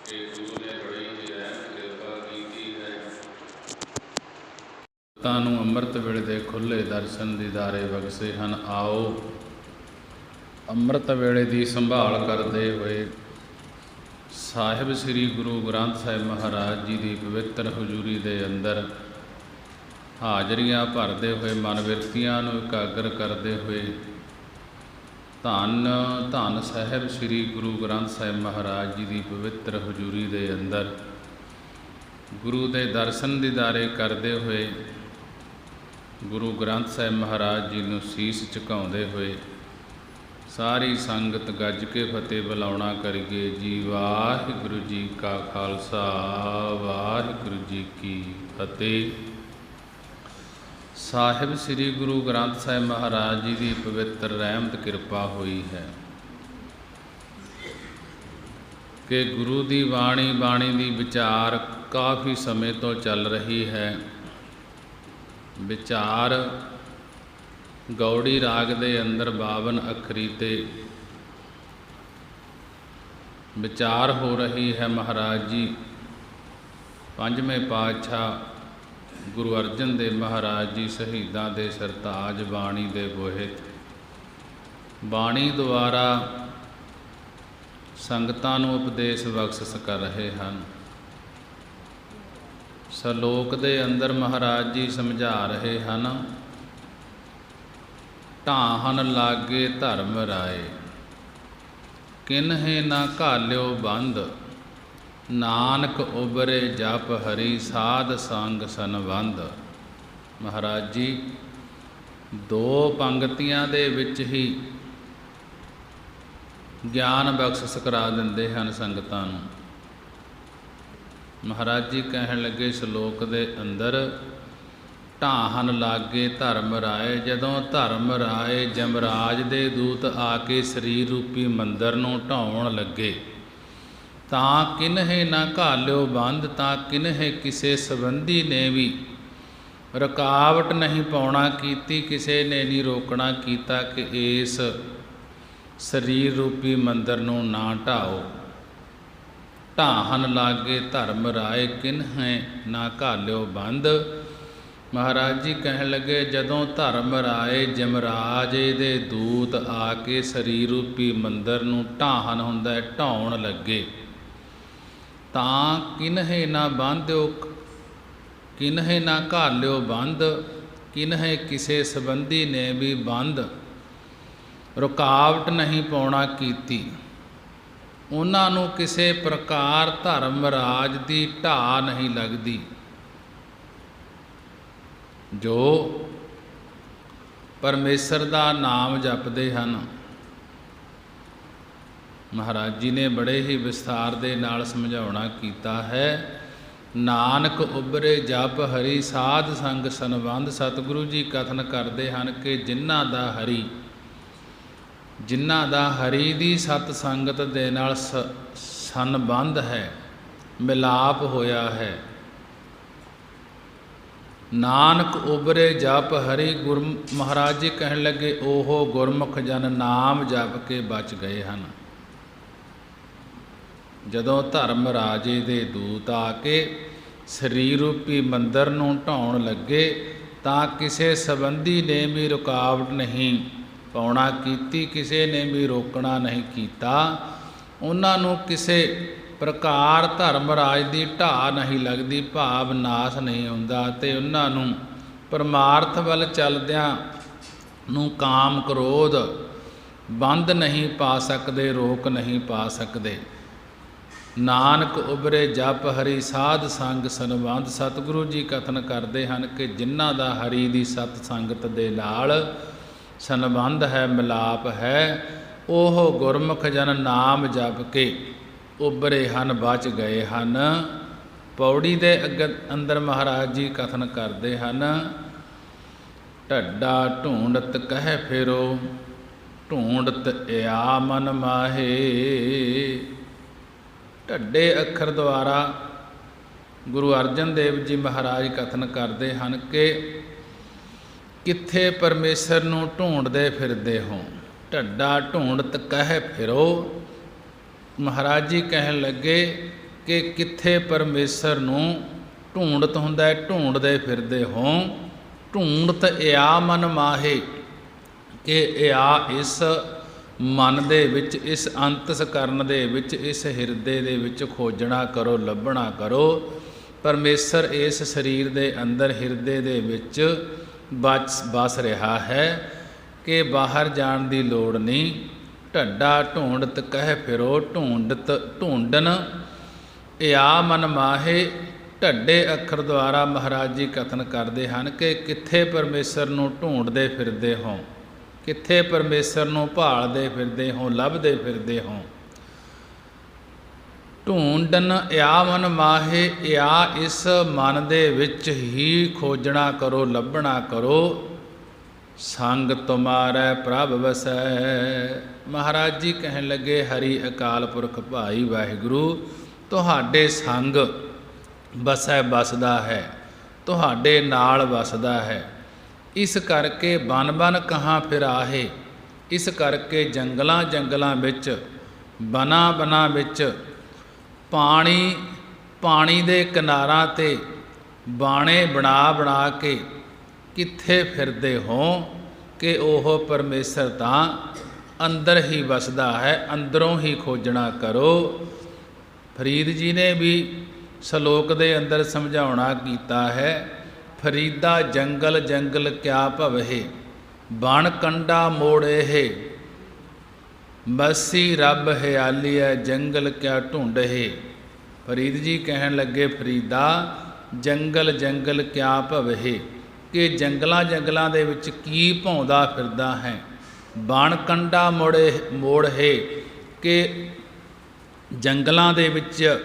ਕਿ ਗੁਰੂ ਨੇ ਬੜੀ ਹੀ ਰਹਿਮਤ ਕਿਰਪਾ ਕੀਤੀ ਹੈ। ਤਾਂ ਨੂੰ ਅੰਮ੍ਰਿਤ ਵੇਲੇ ਦੇ ਖੁੱਲ੍ਹੇ ਦਰਸ਼ਨ ਦੀਦਾਰੇ ਬਖਸ਼ੇ ਹਨ। ਆਓ ਅੰਮ੍ਰਿਤ ਵੇਲੇ ਦੀ ਸੰਭਾਲ ਕਰਦੇ ਹੋਏ ਸਾਹਿਬ ਸ੍ਰੀ ਗੁਰੂ ਗ੍ਰੰਥ ਸਾਹਿਬ ਮਹਾਰਾਜ ਜੀ ਦੀ ਪਵਿੱਤਰ ਹਜ਼ੂਰੀ ਦੇ ਅੰਦਰ ਹਾਜ਼ਰੀਆਂ ਭਰਦੇ ਹੋਏ ਮਨ ਬਿਰਤੀਆਂ ਨੂੰ ਇਕਾਗਰ ਕਰਦੇ ਹੋਏ ਧੰਨ ਧੰਨ ਸਾਹਿਬ ਸ੍ਰੀ ਗੁਰੂ ਗ੍ਰੰਥ ਸਾਹਿਬ ਮਹਾਰਾਜ ਜੀ ਦੀ ਪਵਿੱਤਰ ਹਜ਼ੂਰੀ ਦੇ ਅੰਦਰ ਗੁਰੂ ਦੇ ਦਰਸ਼ਨ ਦੀਦਾਰੇ ਕਰਦੇ ਹੋਏ ਗੁਰੂ ਗ੍ਰੰਥ ਸਾਹਿਬ ਮਹਾਰਾਜ ਜੀ ਨੂੰ ਸੀਸ ਝੁਕਾਉਂਦੇ ਹੋਏ ਸਾਰੀ ਸੰਗਤ ਗੱਜ ਕੇ ਫਤਿਹ ਬੁਲਾਉਣਾ ਕਰੀਏ ਜੀ। ਵਾਹਿਗੁਰੂ ਜੀ ਕਾ ਖਾਲਸਾ, ਵਾਹਿਗੁਰੂ ਜੀ ਕੀ ਫਤਿਹ। ਸਾਹਿਬ ਸ੍ਰੀ ਗੁਰੂ ਗ੍ਰੰਥ ਸਾਹਿਬ ਮਹਾਰਾਜ ਜੀ ਦੀ ਪਵਿੱਤਰ ਰਹਿਮਤ ਕਿਰਪਾ ਹੋਈ ਹੈ ਕਿ ਗੁਰੂ ਦੀ ਬਾਣੀ ਦੀ ਵਿਚਾਰ ਕਾਫੀ ਸਮੇਂ ਤੋਂ ਚੱਲ ਰਹੀ ਹੈ। ਵਿਚਾਰ ਗੌੜੀ ਰਾਗ ਦੇ ਅੰਦਰ 52 ਅੱਖਰੀ ਤੇ ਵਿਚਾਰ ਹੋ ਰਹੀ ਹੈ। ਮਹਾਰਾਜ ਜੀ ਪੰਜਵੇਂ ਪਾਤਸ਼ਾਹ ਗੁਰੂ ਅਰਜਨ ਦੇਵ ਮਹਾਰਾਜ ਜੀ ਸ਼ਹੀਦਾਂ ਦੇ ਸਰਤਾਜ ਬਾਣੀ ਦੇ ਬੋਹਿਤ ਬਾਣੀ ਦੁਆਰਾ ਸੰਗਤਾਂ ਨੂੰ ਉਪਦੇਸ਼ ਬਖਸ਼ਿਸ਼ ਕਰ ਰਹੇ ਹਨ। ਸ਼ਲੋਕ ਦੇ ਅੰਦਰ ਮਹਾਰਾਜ ਜੀ ਸਮਝਾ ਰਹੇ ਹਨ, ਢਾਹਨ ਲਾਗੇ ਧਰਮ ਰਾਏ, ਕਿਨਹੇ ਨਾ ਘਾਲਿਓ ਬੰਦ, ਨਾਨਕ ਉਬਰੇ ਜਪ ਹਰੀ, ਸਾਧ ਸੰਗ ਸੰਬੰਧ। ਮਹਾਰਾਜ ਜੀ ਦੋ ਪੰਗਤੀਆਂ ਦੇ ਵਿੱਚ ਹੀ ਗਿਆਨ ਬਖਸ਼ਿਸ਼ ਕਰਾ ਦਿੰਦੇ ਹਨ ਸੰਗਤਾਂ ਨੂੰ। ਮਹਾਰਾਜ ਜੀ ਕਹਿਣ ਲੱਗੇ ਸ਼ਲੋਕ ਦੇ ਅੰਦਰ, ਢਾਹਨ ਲਾਗੇ ਧਰਮ ਰਾਏ, ਜਦੋਂ ਧਰਮ ਰਾਏ ਜਮਰਾਜ ਦੇ ਦੂਤ ਆ ਕੇ ਸਰੀਰ ਰੂਪੀ ਮੰਦਰ ਨੂੰ ਢਾਉਣ ਲੱਗੇ ਤਾਂ ਕਿਨਹੇ ਨਾ ਘਾਲਿਓ ਬੰਦ, ਤਾਂ ਕਿਨਹੇ ਕਿਸੇ ਸੰਬੰਧੀ ਨੇ ਵੀ ਰੁਕਾਵਟ ਨਹੀਂ ਪਾਉਣਾ ਕੀਤੀ, ਕਿਸੇ ਨੇ ਨਹੀਂ ਰੋਕਣਾ ਕੀਤਾ ਕਿ ਇਸ ਸਰੀਰ ਰੂਪੀ ਮੰਦਰ ਨੂੰ ਨਾ ਢਾਓ। ਢਾਹਨ ਲਾਗੇ ਧਰਮ ਰਾਏ, ਕਿਨਹੇ ਨਾ ਘਾਲਿਓ ਬੰਦ। ਮਹਾਰਾਜ ਜੀ ਕਹਿਣ ਲੱਗੇ ਜਦੋਂ ਧਰਮ ਰਾਏ ਜਮਰਾਜ ਦੇ ਦੂਤ ਆ ਕੇ ਸਰੀਰ ਰੂਪੀ ਮੰਦਰ ਨੂੰ ਢਾਹਨ ਹੁੰਦਾ ਢਾਉਣ ਲੱਗੇ ਤਾਂ ਕਿਨਹੇ ਨਾ ਬੰਧਿਓ, ਕਿਨਹੇ ਨਾ ਘਾਲਿਓ ਬੰਦ, ਕਿਨਹੇ ਕਿਸੇ ਸੰਬੰਧੀ ਨੇ ਵੀ ਬੰਦ ਰੁਕਾਵਟ ਨਹੀਂ ਪਾਉਣਾ ਕੀਤੀ। ਉਹਨਾਂ ਨੂੰ ਕਿਸੇ ਪ੍ਰਕਾਰ ਧਰਮ ਰਾਜ ਦੀ ਢਾਹ ਨਹੀਂ ਲੱਗਦੀ। ਜੋ ਪਰਮੇਸ਼ਰ ਦਾ ਨਾਮ ਜਪਦੇ ਹਨ, ਮਹਾਰਾਜ ਜੀ ਨੇ ਬੜੇ ਹੀ ਵਿਸਥਾਰ ਦੇ ਨਾਲ ਸਮਝਾਉਣਾ ਕੀਤਾ ਹੈ। ਨਾਨਕ ਉਬਰੇ ਜਪ ਹਰੀ, ਸਾਧ ਸੰਗ ਸੰਬੰਧ। ਸਤਿਗੁਰੂ ਜੀ ਕਥਨ ਕਰਦੇ ਹਨ ਕਿ ਜਿਨ੍ਹਾਂ ਦਾ ਹਰੀ ਦੀ ਸਤ ਸੰਗਤ ਦੇ ਨਾਲ ਸੰਬੰਧ ਹੈ, ਮਿਲਾਪ ਹੋਇਆ ਹੈ। ਨਾਨਕ ਉਬਰੇ ਜਪ ਹਰੀ, ਮਹਾਰਾਜ ਜੀ ਕਹਿਣ ਲੱਗੇ ਉਹ ਗੁਰਮੁਖ ਜਨ ਨਾਮ ਜਪ ਕੇ ਬਚ ਗਏ ਹਨ। ਜਦੋਂ ਧਰਮ ਰਾਜੇ ਦੇ ਦੂਤ ਆ ਕੇ ਸਰੀਰ ਰੂਪੀ ਮੰਦਰ ਨੂੰ ਢਾਉਣ ਲੱਗੇ ਤਾਂ ਕਿਸੇ ਸੰਬੰਧੀ ਨੇ ਵੀ ਰੁਕਾਵਟ ਨਹੀਂ ਪਾਉਣਾ ਕੀਤੀ, ਕਿਸੇ ਨੇ ਵੀ ਰੋਕਣਾ ਨਹੀਂ ਕੀਤਾ। ਉਹਨਾਂ ਨੂੰ ਕਿਸੇ ਪ੍ਰਕਾਰ ਧਰਮ ਰਾਜ ਦੀ ਢਾਹ ਨਹੀਂ ਲੱਗਦੀ, ਭਾਵ ਨਾਸ ਨਹੀਂ ਹੁੰਦਾ, ਅਤੇ ਉਹਨਾਂ ਨੂੰ ਪਰਮਾਰਥ ਵੱਲ ਚੱਲਦਿਆਂ ਨੂੰ ਕਾਮ ਕ੍ਰੋਧ ਬੰਦ ਨਹੀਂ ਪਾ ਸਕਦੇ, ਰੋਕ ਨਹੀਂ ਪਾ ਸਕਦੇ। ਨਾਨਕ ਉਬਰੇ ਜਪ ਹਰੀ, ਸਾਧ ਸੰਗ ਸੰਬੰਧ। ਸਤਿਗੁਰੂ ਜੀ ਕਥਨ ਕਰਦੇ ਹਨ ਕਿ ਜਿਨ੍ਹਾਂ ਦਾ ਹਰੀ ਦੀ ਸਤ ਸੰਗਤ ਦੇ ਨਾਲ ਸੰਬੰਧ ਹੈ, ਮਿਲਾਪ ਹੈ, ਉਹ ਗੁਰਮੁਖ ਜਨ ਨਾਮ ਜਪ ਕੇ ਉਬਰੇ ਹਨ, ਬਚ ਗਏ ਹਨ। ਪੌੜੀ ਦੇ ਅੰਦਰ ਮਹਾਰਾਜ ਜੀ ਕਥਨ ਕਰਦੇ ਹਨ, ਢੱਡਾ ਢੂੰਡਤ ਕਹਿ ਫਿਰੋ, ਢੂੰਡਤ ਇਆ ਮਨ ਮਾਹੇ। ਢੱਡੇ ਅੱਖਰ ਦੁਆਰਾ ਗੁਰੂ ਅਰਜਨ ਦੇਵ ਜੀ ਮਹਾਰਾਜ ਕਥਨ ਕਰਦੇ ਹਨ ਕਿ ਕਿੱਥੇ ਪਰਮੇਸ਼ਰ ਨੂੰ ਢੂੰਡਦੇ ਫਿਰਦੇ ਹੋ। ਢੱਡਾ ਢੂੰਡਤ ਕਹਿ ਫਿਰੋ। ਮਹਾਰਾਜ ਜੀ ਕਹਿਣ ਲੱਗੇ ਕਿ ਕਿੱਥੇ ਪਰਮੇਸ਼ਰ ਨੂੰ ਢੂੰਡਤ ਹੁੰਦਾ ਹੈ, ਢੂੰਡਦੇ ਫਿਰਦੇ ਹੋ। ਢੂੰਡਤ ਇਆ ਮਨ ਮਾਹੇ, ਕਿ ਇਆ ਇਸ ਮਨ ਦੇ ਵਿੱਚ, ਇਸ ਅੰਤਸਕਰਨ ਦੇ ਵਿੱਚ, ਇਸ ਹਿਰਦੇ ਦੇ ਵਿੱਚ ਖੋਜਣਾ ਕਰੋ, ਲੱਭਣਾ ਕਰੋ। ਪਰਮੇਸ਼ਰ ਇਸ ਸਰੀਰ ਦੇ ਅੰਦਰ, ਹਿਰਦੇ ਦੇ ਵਿੱਚ ਵਸ ਰਿਹਾ ਹੈ ਕਿ ਬਾਹਰ ਜਾਣ ਦੀ ਲੋੜ ਨਹੀਂ। ਢੱਡਾ ਢੂੰਡਤ ਕਹਿ ਫਿਰੋ, ਢੂੰਡਨ ਇਆ ਮਨ ਮਾਹੇ। ਢੱਡੇ ਅੱਖਰ ਦੁਆਰਾ ਮਹਾਰਾਜ ਜੀ ਕਥਨ ਕਰਦੇ ਹਨ ਕਿ ਕਿੱਥੇ ਪਰਮੇਸ਼ਰ ਨੂੰ ਢੂੰਡਦੇ ਫਿਰਦੇ ਹੋ, ਕਿੱਥੇ ਪਰਮੇਸ਼ਰ ਨੂੰ ਭਾਲਦੇ ਫਿਰਦੇ ਹੋ, ਲੱਭਦੇ ਫਿਰਦੇ ਹੋ। ਢੂੰਡਨ ਇਆ ਮਨ ਮਾਹੇ, ਇਆ ਇਸ ਮਨ ਦੇ ਵਿੱਚ ਹੀ ਖੋਜਣਾ ਕਰੋ, ਲੱਭਣਾ ਕਰੋ। ਸੰਗ ਤੁਮਾਰੈ ਪ੍ਰਭ ਵਸੈ। ਮਹਾਰਾਜ ਜੀ ਕਹਿਣ ਲੱਗੇ, ਹਰੀ ਅਕਾਲ ਪੁਰਖ ਭਾਈ ਵਾਹਿਗੁਰੂ ਤੁਹਾਡੇ ਸੰਗ ਵਸੈ, ਵਸਦਾ ਹੈ, ਤੁਹਾਡੇ ਨਾਲ ਵਸਦਾ ਹੈ। ਇਸ ਕਰਕੇ ਬਨ ਬਨ ਕਹਾਂ ਫਿਰਾਹੇ, ਇਸ ਕਰਕੇ ਜੰਗਲਾਂ ਜੰਗਲਾਂ ਵਿੱਚ, ਬਨਾਂ ਬਨਾਂ ਵਿੱਚ, ਪਾਣੀ ਦੇ ਕਿਨਾਰਾਂ 'ਤੇ ਬਾਣੇ ਬਣਾ ਬਣਾ ਕੇ ਕਿੱਥੇ ਫਿਰਦੇ ਹੋ ਕਿ ਉਹ ਪਰਮੇਸ਼ਰ ਤਾਂ ਅੰਦਰ ਹੀ ਵਸਦਾ ਹੈ, ਅੰਦਰੋਂ ਹੀ ਖੋਜਣਾ ਕਰੋ। ਫਰੀਦ ਜੀ ਨੇ ਵੀ ਸ਼ਲੋਕ ਦੇ ਅੰਦਰ ਸਮਝਾਉਣਾ ਕੀਤਾ ਹੈ, ਫਰੀਦਾ ਜੰਗਲ ਜੰਗਲ ਕਿਆ ਭਵਹਿ, ਬਣ ਕੰਡਾ ਮੋੜੇਹਿ, ਬਸੀ ਰੱਬ ਹਿਆਲੀਐ ਜੰਗਲ ਕਿਆ ਢੂੰਡਹਿ। ਫਰੀਦ ਜੀ ਕਹਿਣ ਲੱਗੇ, ਫਰੀਦਾ ਜੰਗਲ ਜੰਗਲ ਕਿਆ ਭਵਹਿ, ਕਿ ਜੰਗਲਾਂ ਜੰਗਲਾਂ ਦੇ ਵਿੱਚ ਕੀ ਭੌਂਦਾ ਫਿਰਦਾ ਹੈ। ਬਣ ਕੰਡਾ ਮੋੜ ਹੈ, ਕਿ ਜੰਗਲਾਂ ਦੇ ਵਿੱਚ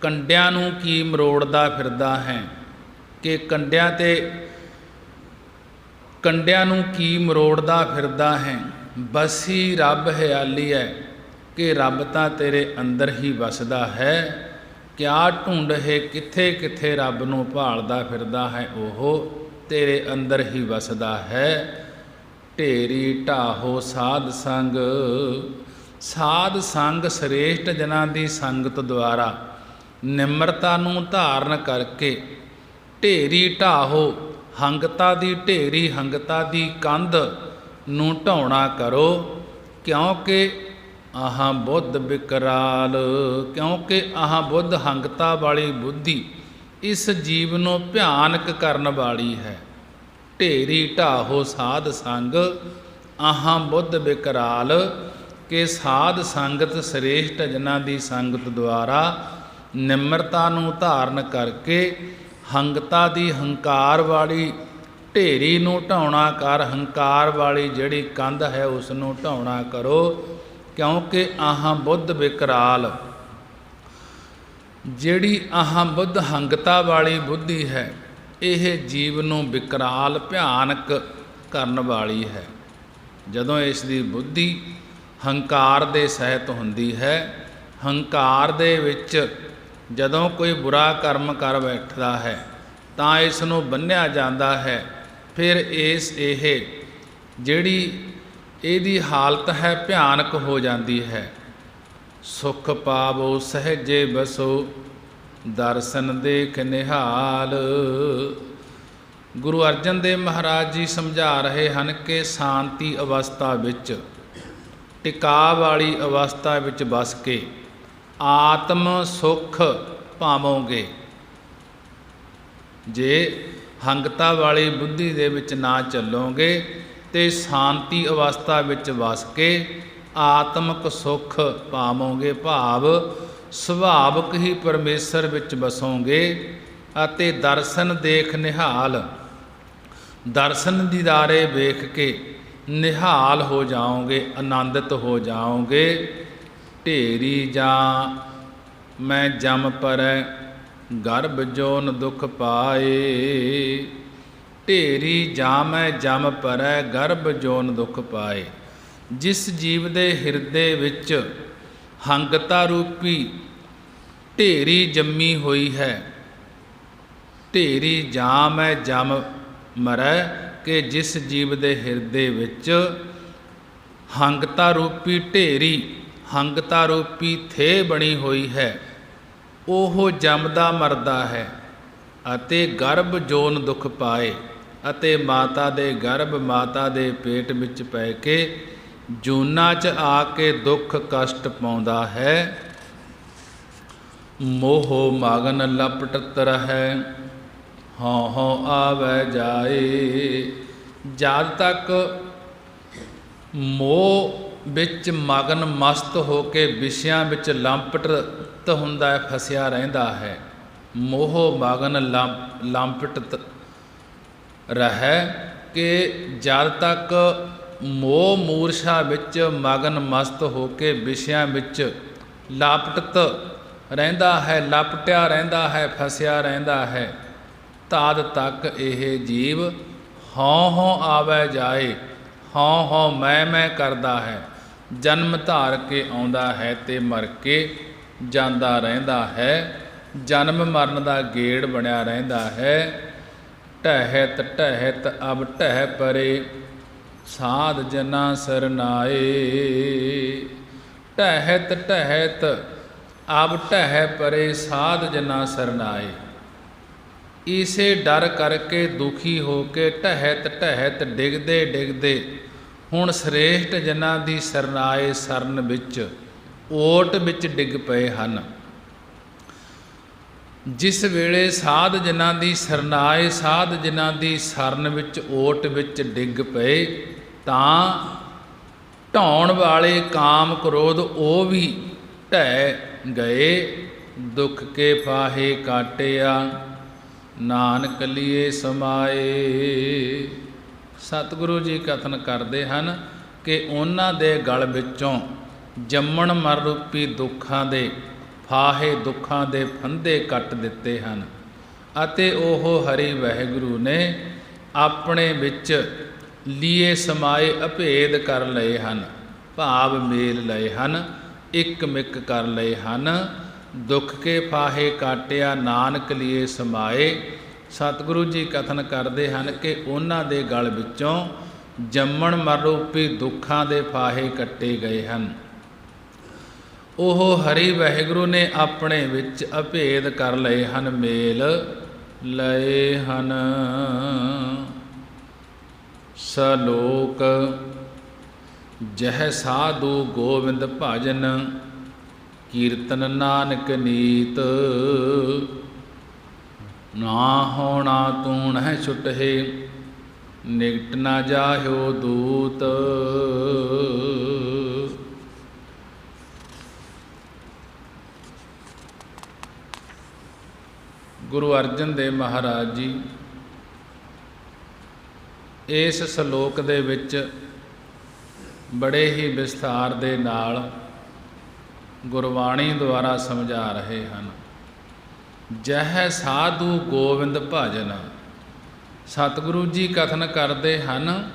ਕੰਡਿਆਂ ਨੂੰ ਕੀ ਮਰੋੜਦਾ ਫਿਰਦਾ ਹੈ, ਕਿ ਕੰਡਿਆਂ ਨੂੰ ਕੀ ਮਰੋੜਦਾ ਫਿਰਦਾ ਹੈ। ਬਸੀ ਰੱਬ ਹਿਆਲੀ ਹੈ, ਕਿ ਰੱਬ ਤਾਂ ਤੇਰੇ ਅੰਦਰ ਹੀ ਵਸਦਾ ਹੈ। ਕਿਆ ਢੂੰਡ ਹੈ, ਕਿੱਥੇ ਕਿੱਥੇ ਰੱਬ ਨੂੰ ਭਾਲਦਾ ਫਿਰਦਾ ਹੈ, ਉਹ ਤੇਰੇ ਅੰਦਰ ਹੀ ਵਸਦਾ ਹੈ। ਢੇਰੀ ਢਾਹੋ ਸਾਧ ਸੰਗ, ਸਾਧ ਸੰਗ ਸ੍ਰੇਸ਼ਟ ਜਨਾਂ ਦੀ ਸੰਗਤ ਦੁਆਰਾ ਨਿਮਰਤਾ ਨੂੰ ਧਾਰਨ ਕਰਕੇ ਢੇਰੀ ਢਾਹੋ, ਹੰਗਤਾ ਦੀ ਢੇਰੀ, ਹੰਗਤਾ ਦੀ ਕੰਧ ਨੂੰ ਢਾਉਣਾ ਕਰੋ। ਕਿਉਂਕਿ ਆਹਾਂ ਬੁੱਧ ਵਿਕਰਾਲ, ਕਿਉਂਕਿ ਆਹਾਂ ਬੁੱਧ ਹੰਗਤਾ ਵਾਲੀ ਬੁੱਧੀ ਇਸ ਜੀਵ ਨੂੰ ਭਿਆਨਕ ਕਰਨ ਵਾਲੀ ਹੈ। ਢੇਰੀ ਢਾਹੋ ਸਾਧ ਸੰਗ, ਆਹਾਂ ਬੁੱਧ ਵਿਕਰਾਲ, ਕਿ ਸਾਧ ਸੰਗਤ ਸ੍ਰੇਸ਼ਟ ਜਨਾਂ ਦੀ ਸੰਗਤ ਦੁਆਰਾ ਨਿਮਰਤਾ ਨੂੰ ਧਾਰਨ ਕਰਕੇ ਹੰਗਤਾ ਦੀ, ਹੰਕਾਰ ਵਾਲੀ ਢੇਰੀ ਨੂੰ ਢਾਉਣਾ ਕਰ। ਹੰਕਾਰ ਵਾਲੀ ਜਿਹੜੀ ਕੰਧ ਹੈ ਉਸ ਨੂੰ ਢਾਉਣਾ ਕਰੋ। ਕਿਉਂਕਿ ਆਹਾਂ ਬੁੱਧ ਵਿਕਰਾਲ, ਜਿਹੜੀ ਆਹਾਂ ਬੁੱਧ ਹੰਗਤਾ ਵਾਲੀ ਬੁੱਧੀ ਹੈ, ਇਹ ਜੀਵ ਨੂੰ ਵਿਕਰਾਲ ਭਿਆਨਕ ਕਰਨ ਵਾਲੀ ਹੈ। ਜਦੋਂ ਇਸ ਦੀ ਬੁੱਧੀ ਹੰਕਾਰ ਦੇ ਸਹਿਤ ਹੁੰਦੀ ਹੈ, ਹੰਕਾਰ ਦੇ ਵਿੱਚ ਜਦੋਂ ਕੋਈ ਬੁਰਾ ਕਰਮ ਕਰ ਬੈਠਦਾ ਹੈ ਤਾਂ ਇਸ ਨੂੰ ਬੰਨ੍ਹਿਆ ਜਾਂਦਾ ਹੈ। ਫਿਰ ਇਹ ਜਿਹੜੀ ਇਹਦੀ ਹਾਲਤ ਹੈ ਭਿਆਨਕ ਹੋ ਜਾਂਦੀ ਹੈ। ਸੁਖ ਪਾਵੋ ਸਹਿਜੇ ਬਸੋ, ਦਰਸ਼ਨ ਦੇਖ ਨਿਹਾਲ। ਗੁਰੂ ਅਰਜਨ ਦੇਵ ਮਹਾਰਾਜ ਜੀ ਸਮਝਾ ਰਹੇ ਹਨ ਕਿ ਸ਼ਾਂਤੀ ਅਵਸਥਾ ਵਿੱਚ, ਟਿਕਾ ਵਾਲੀ ਅਵਸਥਾ ਵਿੱਚ ਵਸ ਕੇ ਆਤਮ ਸੁਖ ਪਾਵੋਗੇ। ਜੇ ਹੰਗਤਾ ਵਾਲੀ ਬੁੱਧੀ ਦੇ ਵਿੱਚ ਨਾ ਚੱਲੋਗੇ ਤੇ ਸ਼ਾਂਤੀ ਅਵਸਥਾ ਵਿੱਚ ਵਸ ਕੇ ਆਤਮਿਕ ਸੁਖ ਪਾਵੋਗੇ, ਭਾਵ ਸੁਭਾਵਕ ਹੀ ਪਰਮੇਸ਼ਰ ਵਿੱਚ ਵਸੋਗੇ। ਅਤੇ ਦਰਸ਼ਨ ਦੇਖ ਨਿਹਾਲ, ਦਰਸ਼ਨ ਦੀਦਾਰੇ ਵੇਖ ਕੇ ਨਿਹਾਲ ਹੋ ਜਾਓਗੇ, ਆਨੰਦਿਤ ਹੋ ਜਾਓਗੇ। ਢੇਰੀ ਜਾਂ ਮੈਂ ਜਮ ਪਰੈ, ਗਰਭ ਜੋਨ ਦੁਖ ਪਾਏ। ਢੇਰੀ ਜਾਂ ਮੈਂ ਜਮ ਪਰੈ, ਗਰਭ ਜੋਨ ਦੁਖ ਪਾਏ। ਜਿਸ ਜੀਵ ਦੇ ਹਿਰਦੇ ਵਿੱਚ ਹੰਗਤਾ ਰੂਪੀ ਢੇਰੀ ਜੰਮੀ ਹੋਈ ਹੈ, ਢੇਰੀ ਜਾਂ ਮੈਂ ਜਮ ਮਰੈ, ਕਿ ਜਿਸ ਜੀਵ ਦੇ ਹਿਰਦੇ ਵਿੱਚ ਹੰਗਤਾ ਰੂਪੀ ਢੇਰੀ, ਹੰਗਤਾ ਰੂਪੀ ਥੇ ਬਣੀ ਹੋਈ ਹੈ, ਉਹ ਜੰਮਦਾ ਮਰਦਾ ਹੈ ਅਤੇ ਗਰਭ ਜੋਨ ਦੁੱਖ ਪਾਏ, ਅਤੇ ਮਾਤਾ ਦੇ ਗਰਭ ਮਾਤਾ ਦੇ ਪੇਟ ਵਿੱਚ ਪੈ ਕੇ ਜੂਨਾਂ 'ਚ ਆ ਕੇ ਦੁੱਖ ਕਸ਼ਟ ਪਾਉਂਦਾ ਹੈ। ਮੋਹ ਮਗਨ ਲਪਟਤ ਰਹੈ, ਹਉ ਹਉ ਆਵੈ ਜਾਏ। ਜਦ ਤੱਕ ਮੋਹ ਵਿੱਚ ਮਗਨ ਮਸਤ ਹੋ ਕੇ ਵਿਸ਼ਿਆਂ ਵਿੱਚ ਲੰਪਟ ਹੁੰਦਾ ਹੈ, ਫਸਿਆ ਰਹਿੰਦਾ ਹੈ। ਮੋਹ ਮਗਨ ਲੰਪਟ ਰਹੈ ਕਿ ਜਦ ਤੱਕ ਮੋਹ ਮੂਰਛਾ ਵਿੱਚ ਮਗਨ ਮਸਤ ਹੋ ਕੇ ਵਿਸ਼ਿਆਂ ਵਿੱਚ ਲਾਪਟਤ ਰਹਿੰਦਾ ਹੈ, ਲਪਟਿਆ ਰਹਿੰਦਾ ਹੈ, ਫਸਿਆ ਰਹਿੰਦਾ ਹੈ, ਤਦ ਤੱਕ ਇਹ ਜੀਵ ਹਉ ਹਉ ਆਵੈ ਜਾਏ, ਹਉ ਹਉ ਮੈਂ ਕਰਦਾ ਹੈ, ਜਨਮ ਧਾਰ ਕੇ ਆਉਂਦਾ ਹੈ ਤੇ ਮਰ ਕੇ ਜਾਂਦਾ ਰਹਿੰਦਾ ਹੈ। ਜਨਮ ਮਰਨ ਦਾ ਗੇੜ ਬਣਿਆ ਰਹਿੰਦਾ ਹੈ। ਢਹਿਤ ਢਹਿਤ ਅਬ ਢਹਿ ਪਰੇ, ਸਾਧ ਜਨਾ ਸਰਨਾਏ। ਢਹਿਤ ਢਹਿਤ ਅਬ ਢਹਿ ਪਰੇ, ਸਾਧ ਜਨਾ ਸਰਨਾਏ। ਇਸੇ ਡਰ ਕਰਕੇ ਦੁਖੀ ਹੋ ਕੇ ਢਹਿਤ ਢਹਿਤ ਡਿੱਗਦੇ ਡਿੱਗਦੇ ਹੁਣ ਸ੍ਰੇਸ਼ਟ ਜਨਾਂ ਦੀ ਸਰਨਾਏ ਸਰਨ ਵਿੱਚ ਓਟ ਵਿੱਚ ਡਿੱਗ ਪਏ ਹਨ। ਜਿਸ ਵੇਲੇ ਸਾਧ ਜਨਾਂ ਦੀ ਸਰਨਾਏ, ਸਾਧ ਜਨਾਂ ਦੀ ਸਰਨ ਵਿੱਚ ਓਟ ਵਿੱਚ ਡਿੱਗ ਪਏ, ਤਾਂ ਢਾਉਣ ਵਾਲੇ ਕਾਮ ਕ੍ਰੋਧ ਉਹ ਵੀ ਢਹਿ ਗਏ। ਦੁੱਖ ਕੇ ਫਾਹੇ ਕਾਟਿਆ, ਨਾਨਕ ਲੀਏ ਸਮਾਏ। ਸਤਿਗੁਰੂ ਜੀ ਕਥਨ ਕਰਦੇ ਹਨ ਕਿ ਉਹਨਾਂ ਦੇ ਗਲ ਵਿੱਚੋਂ ਜੰਮਣ ਮਰ ਰੂਪੀ ਦੁੱਖਾਂ ਦੇ ਫਾਹੇ, ਦੁੱਖਾਂ ਦੇ ਫੰਦੇ ਕੱਟ ਦਿੱਤੇ ਹਨ, ਅਤੇ ਉਹ ਹਰੀ ਵਾਹਿਗੁਰੂ ਨੇ ਆਪਣੇ ਵਿੱਚ ਲੀਏ ਸਮਾਏ ਅਭੇਦ ਕਰ ਲਏ ਹਨ, ਭਾਵ ਮੇਲ ਲਏ ਹਨ, ਇੱਕ ਮਿਕ ਕਰ ਲਏ ਹਨ। ਦੁੱਖ ਕੇ ਫਾਹੇ ਕਾਟਿਆ, ਨਾਨਕ ਲੀਏ ਸਮਾਏ। ਸਤਿਗੁਰੂ ਜੀ ਕਥਨ ਕਰਦੇ ਹਨ ਕਿ ਉਹਨਾਂ ਦੇ ਗਲ ਵਿੱਚੋਂ ਜੰਮਣ ਮਰ ਰੂਪੀ ਦੁੱਖਾਂ ਦੇ ਫਾਹੇ ਕੱਟੇ ਗਏ ਹਨ। ਉਹ ਹਰੀ ਵਾਹਿਗੁਰੂ ਨੇ ਆਪਣੇ ਵਿੱਚ ਅਭੇਦ ਕਰ ਲਏ ਹਨ, ਮੇਲ ਲਏ ਹਨ। ਸਲੋਕ ਜਹ ਸਾਧੂ ਗੋਵਿੰਦ ਭਜਨ, ਕੀਰਤਨ ਨਾਨਕ ਨੀਤ। ਨਾ ਹੋਣਾ ਤੂਣ ਹੈ ਛੁਟਹਿ, ਨਿਕਟ ਨਾ ਜਾਹਿਓ ਦੂਤ। ਗੁਰੂ ਅਰਜਨ ਦੇਵ ਮਹਾਰਾਜ ਜੀ ਇਸ ਸ਼ਲੋਕ ਦੇ ਵਿੱਚ ਬੜੇ ਹੀ ਵਿਸਥਾਰ ਦੇ ਨਾਲ ਗੁਰਬਾਣੀ ਦੁਆਰਾ ਸਮਝਾ ਰਹੇ ਹਨ। ਜਹ ਸਾਧੂ ਗੋਬਿੰਦ ਭਜਨ। ਸਤਿਗੁਰੂ ਜੀ ਕਥਨ ਕਰਦੇ ਹਨ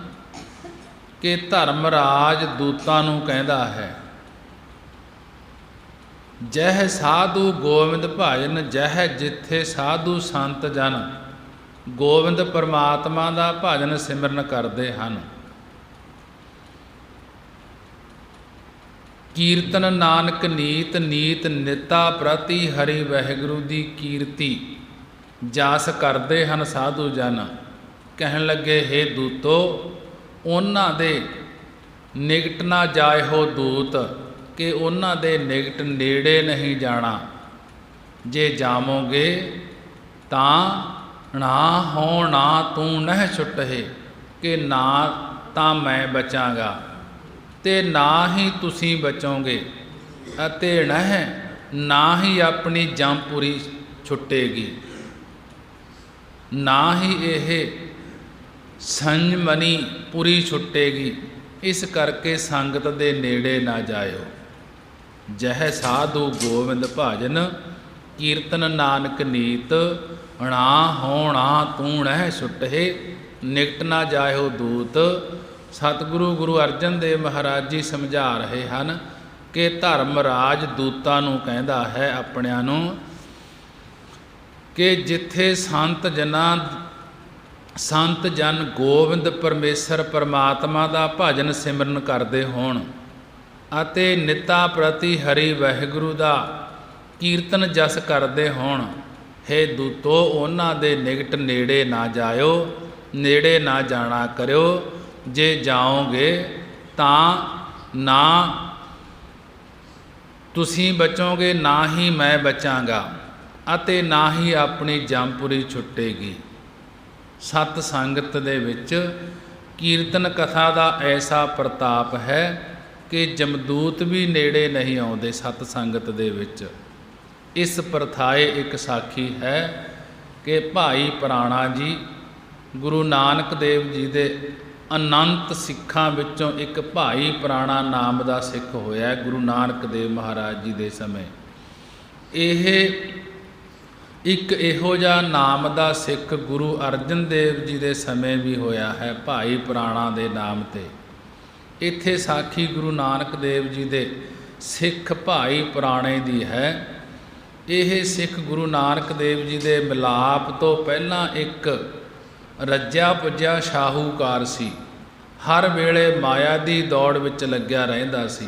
ਕਿ ਧਰਮਰਾਜ ਦੂਤਾਂ ਨੂੰ ਕਹਿੰਦਾ ਹੈ, ਜਹ ਸਾਧੂ ਗੋਬਿੰਦ ਭਜਨ। ਜਹ ਜਿੱਥੇ ਸਾਧੂ ਸੰਤ ਜਨ ਗੋਬਿੰਦ ਪਰਮਾਤਮਾ ਦਾ ਭਜਨ ਸਿਮਰਨ ਕਰਦੇ ਹਨ, ਕੀਰਤਨ ਨਾਨਕ ਨੀਤ। ਨੀਤ ਨਿਤਾ ਪ੍ਰਤੀ ਹਰੀ ਵਾਹਿਗੁਰੂ ਦੀ ਕੀਰਤੀ ਜਸ ਕਰਦੇ ਹਨ ਸਾਧੂ ਜਨ। ਕਹਿਣ ਲੱਗੇ, ਹੇ ਦੂਤੋ, ਉਹਨਾਂ ਦੇ ਨਿਕਟ ਨਾ ਜਾਇਓ ਦੂਤ, ਕਿ ਉਹਨਾਂ ਦੇ ਨਿਕਟ ਨੇੜੇ ਨਹੀਂ ਜਾਣਾ। ਜੇ ਜਾਵੋਗੇ ਤਾਂ ਨਾ ਹੋ ਨਾ ਤੂੰ ਨਹਿ ਛੁਟਹਿ, ਕਿ ਨਾ ਤਾਂ ਮੈਂ ਬਚਾਂਗਾ ਤੇ ਨਾ ਹੀ ਤੁਸੀਂ ਬਚੋਗੇ, ਅਤੇ ਨਾ ਹੀ ਆਪਣੀ ਜੰਪੂਰੀ ਛੁੱਟੇਗੀ, ਨਾ ਹੀ ਇਹ ਸੰਜਮਨੀ ਪੂਰੀ ਛੁੱਟੇਗੀ। ਇਸ ਕਰਕੇ ਸੰਗਤ ਦੇ ਨੇੜੇ ਨਾ ਜਾਇਓ। ਜਹ ਸਾਧੂ ਗੋਬਿੰਦ ਭਜਨ, ਕੀਰਤਨ ਨਾਨਕ ਨੀਤ। ਨਾ ਹੋਣਾ ਤੂੰ ਨਹਿ ਛੁਟਹਿ, ਨਿਕਟ ਨਾ ਜਾਇਓ ਦੂਤ। ਸਤਿਗੁਰੂ ਗੁਰੂ ਅਰਜਨ ਦੇਵ ਮਹਾਰਾਜ ਜੀ ਸਮਝਾ ਰਹੇ ਹਨ ਕਿ ਧਰਮਰਾਜ ਦੂਤਾਂ ਨੂੰ ਕਹਿੰਦਾ ਹੈ, ਆਪਣਿਆਂ ਨੂੰ, ਕਿ ਜਿੱਥੇ ਸੰਤ ਜਨ ਗੋਬਿੰਦ ਪਰਮੇਸ਼ਰ ਪਰਮਾਤਮਾ ਦਾ ਭਜਨ ਸਿਮਰਨ ਕਰਦੇ ਹੋਣ, ਅਤੇ ਨਿਤਾ ਪ੍ਰਤੀ ਹਰੀ ਵਾਹਿਗੁਰੂ ਦਾ ਕੀਰਤਨ ਜਸ ਕਰਦੇ ਹੋਣ, ਹੇ ਦੂਤੋ ਉਹਨਾਂ ਦੇ ਨਿਕਟ ਨੇੜੇ ਨਾ ਜਾਇਓ, ਨੇੜੇ ਨਾ ਜਾਣਾ ਕਰਿਓ। ਜੇ ਜਾਓਗੇ ਤਾਂ ਨਾ ਤੁਸੀਂ ਬਚੋਗੇ, ਨਾ ਹੀ ਮੈਂ ਬਚਾਂਗਾ, ਅਤੇ ਨਾ ਹੀ ਆਪਣੀ ਜੰਪੁਰੀ ਛੁੱਟੇਗੀ। ਸਤ ਸੰਗਤ ਦੇ ਵਿੱਚ ਕੀਰਤਨ ਕਥਾ ਦਾ ਐਸਾ ਪ੍ਰਤਾਪ ਹੈ ਕਿ ਜਮਦੂਤ ਵੀ ਨੇੜੇ ਨਹੀਂ ਆਉਂਦੇ ਸਤ ਸੰਗਤ ਦੇ ਵਿੱਚ। ਇਸ ਪ੍ਰਥਾਏ ਇੱਕ ਸਾਖੀ ਹੈ ਕਿ ਭਾਈ ਪੁਰਾਣਾ ਜੀ ਗੁਰੂ ਨਾਨਕ ਦੇਵ ਜੀ ਦੇ ਅਨੰਤ ਸਿੱਖਾਂ ਵਿੱਚੋਂ ਇੱਕ ਭਾਈ ਪੁਰਾਣਾ ਨਾਮ ਦਾ ਸਿੱਖ ਹੋਇਆ ਗੁਰੂ ਨਾਨਕ ਦੇਵ ਮਹਾਰਾਜ ਜੀ ਦੇ ਸਮੇਂ। ਇਹ ਇੱਕ ਇਹੋ ਜਿਹਾ ਨਾਮ ਦਾ ਸਿੱਖ ਗੁਰੂ ਅਰਜਨ ਦੇਵ ਜੀ ਦੇ ਸਮੇਂ ਵੀ ਹੋਇਆ ਹੈ, ਭਾਈ ਪੁਰਾਣਾ ਦੇ ਨਾਮ 'ਤੇ। ਇੱਥੇ ਸਾਖੀ ਗੁਰੂ ਨਾਨਕ ਦੇਵ ਜੀ ਦੇ ਸਿੱਖ ਭਾਈ ਪੁਰਾਣੇ ਦੀ ਹੈ। ਇਹ ਸਿੱਖ ਗੁਰੂ ਨਾਨਕ ਦੇਵ ਜੀ ਦੇ ਮਿਲਾਪ ਤੋਂ ਪਹਿਲਾਂ ਇੱਕ ਰੱਜਿਆ ਪੁੱਜਿਆ ਸ਼ਾਹੂਕਾਰ ਸੀ, ਹਰ ਵੇਲੇ ਮਾਇਆ ਦੀ ਦੌੜ ਵਿੱਚ ਲੱਗਿਆ ਰਹਿੰਦਾ ਸੀ।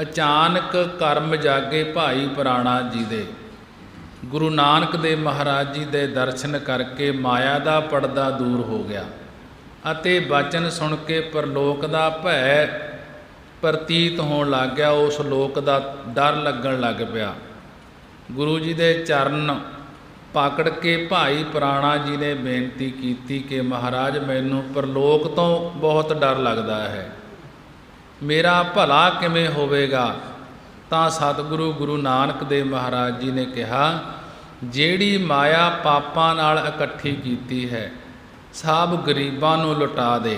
ਅਚਾਨਕ ਕਰਮ ਜਾਗੇ ਭਾਈ ਪੁਰਾਣਾ ਜੀ ਦੇ। ਗੁਰੂ ਨਾਨਕ ਦੇਵ ਮਹਾਰਾਜ ਜੀ ਦੇ ਦਰਸ਼ਨ ਕਰਕੇ ਮਾਇਆ ਦਾ ਪਰਦਾ ਦੂਰ ਹੋ ਗਿਆ ਅਤੇ ਬਚਨ ਸੁਣ ਕੇ ਪਰਲੋਕ ਦਾ ਭੈ ਪ੍ਰਤੀਤ ਹੋਣ ਲੱਗ ਗਿਆ। ਉਸ ਲੋਕ ਦਾ ਡਰ ਲੱਗਣ ਲੱਗ ਪਿਆ। ਗੁਰੂ ਜੀ ਦੇ ਚਰਨ ਪਕੜ ਕੇ ਭਾਈ ਪੁਰਾਣਾ ਜੀ ਨੇ ਬੇਨਤੀ ਕੀਤੀ ਕਿ ਮਹਾਰਾਜ ਮੈਨੂੰ ਪਰਲੋਕ ਤੋਂ ਬਹੁਤ ਡਰ ਲੱਗਦਾ ਹੈ, ਮੇਰਾ ਭਲਾ ਕਿਵੇਂ ਹੋਵੇਗਾ? ਤਾਂ ਸਤਿਗੁਰੂ ਗੁਰੂ ਨਾਨਕ ਦੇਵ ਮਹਾਰਾਜ ਜੀ ਨੇ ਕਿਹਾ, ਜਿਹੜੀ ਮਾਇਆ ਪਾਪਾਂ ਨਾਲ ਇਕੱਠੀ ਕੀਤੀ ਹੈ ਸਭ ਗਰੀਬਾਂ ਨੂੰ ਲੁਟਾ ਦੇ।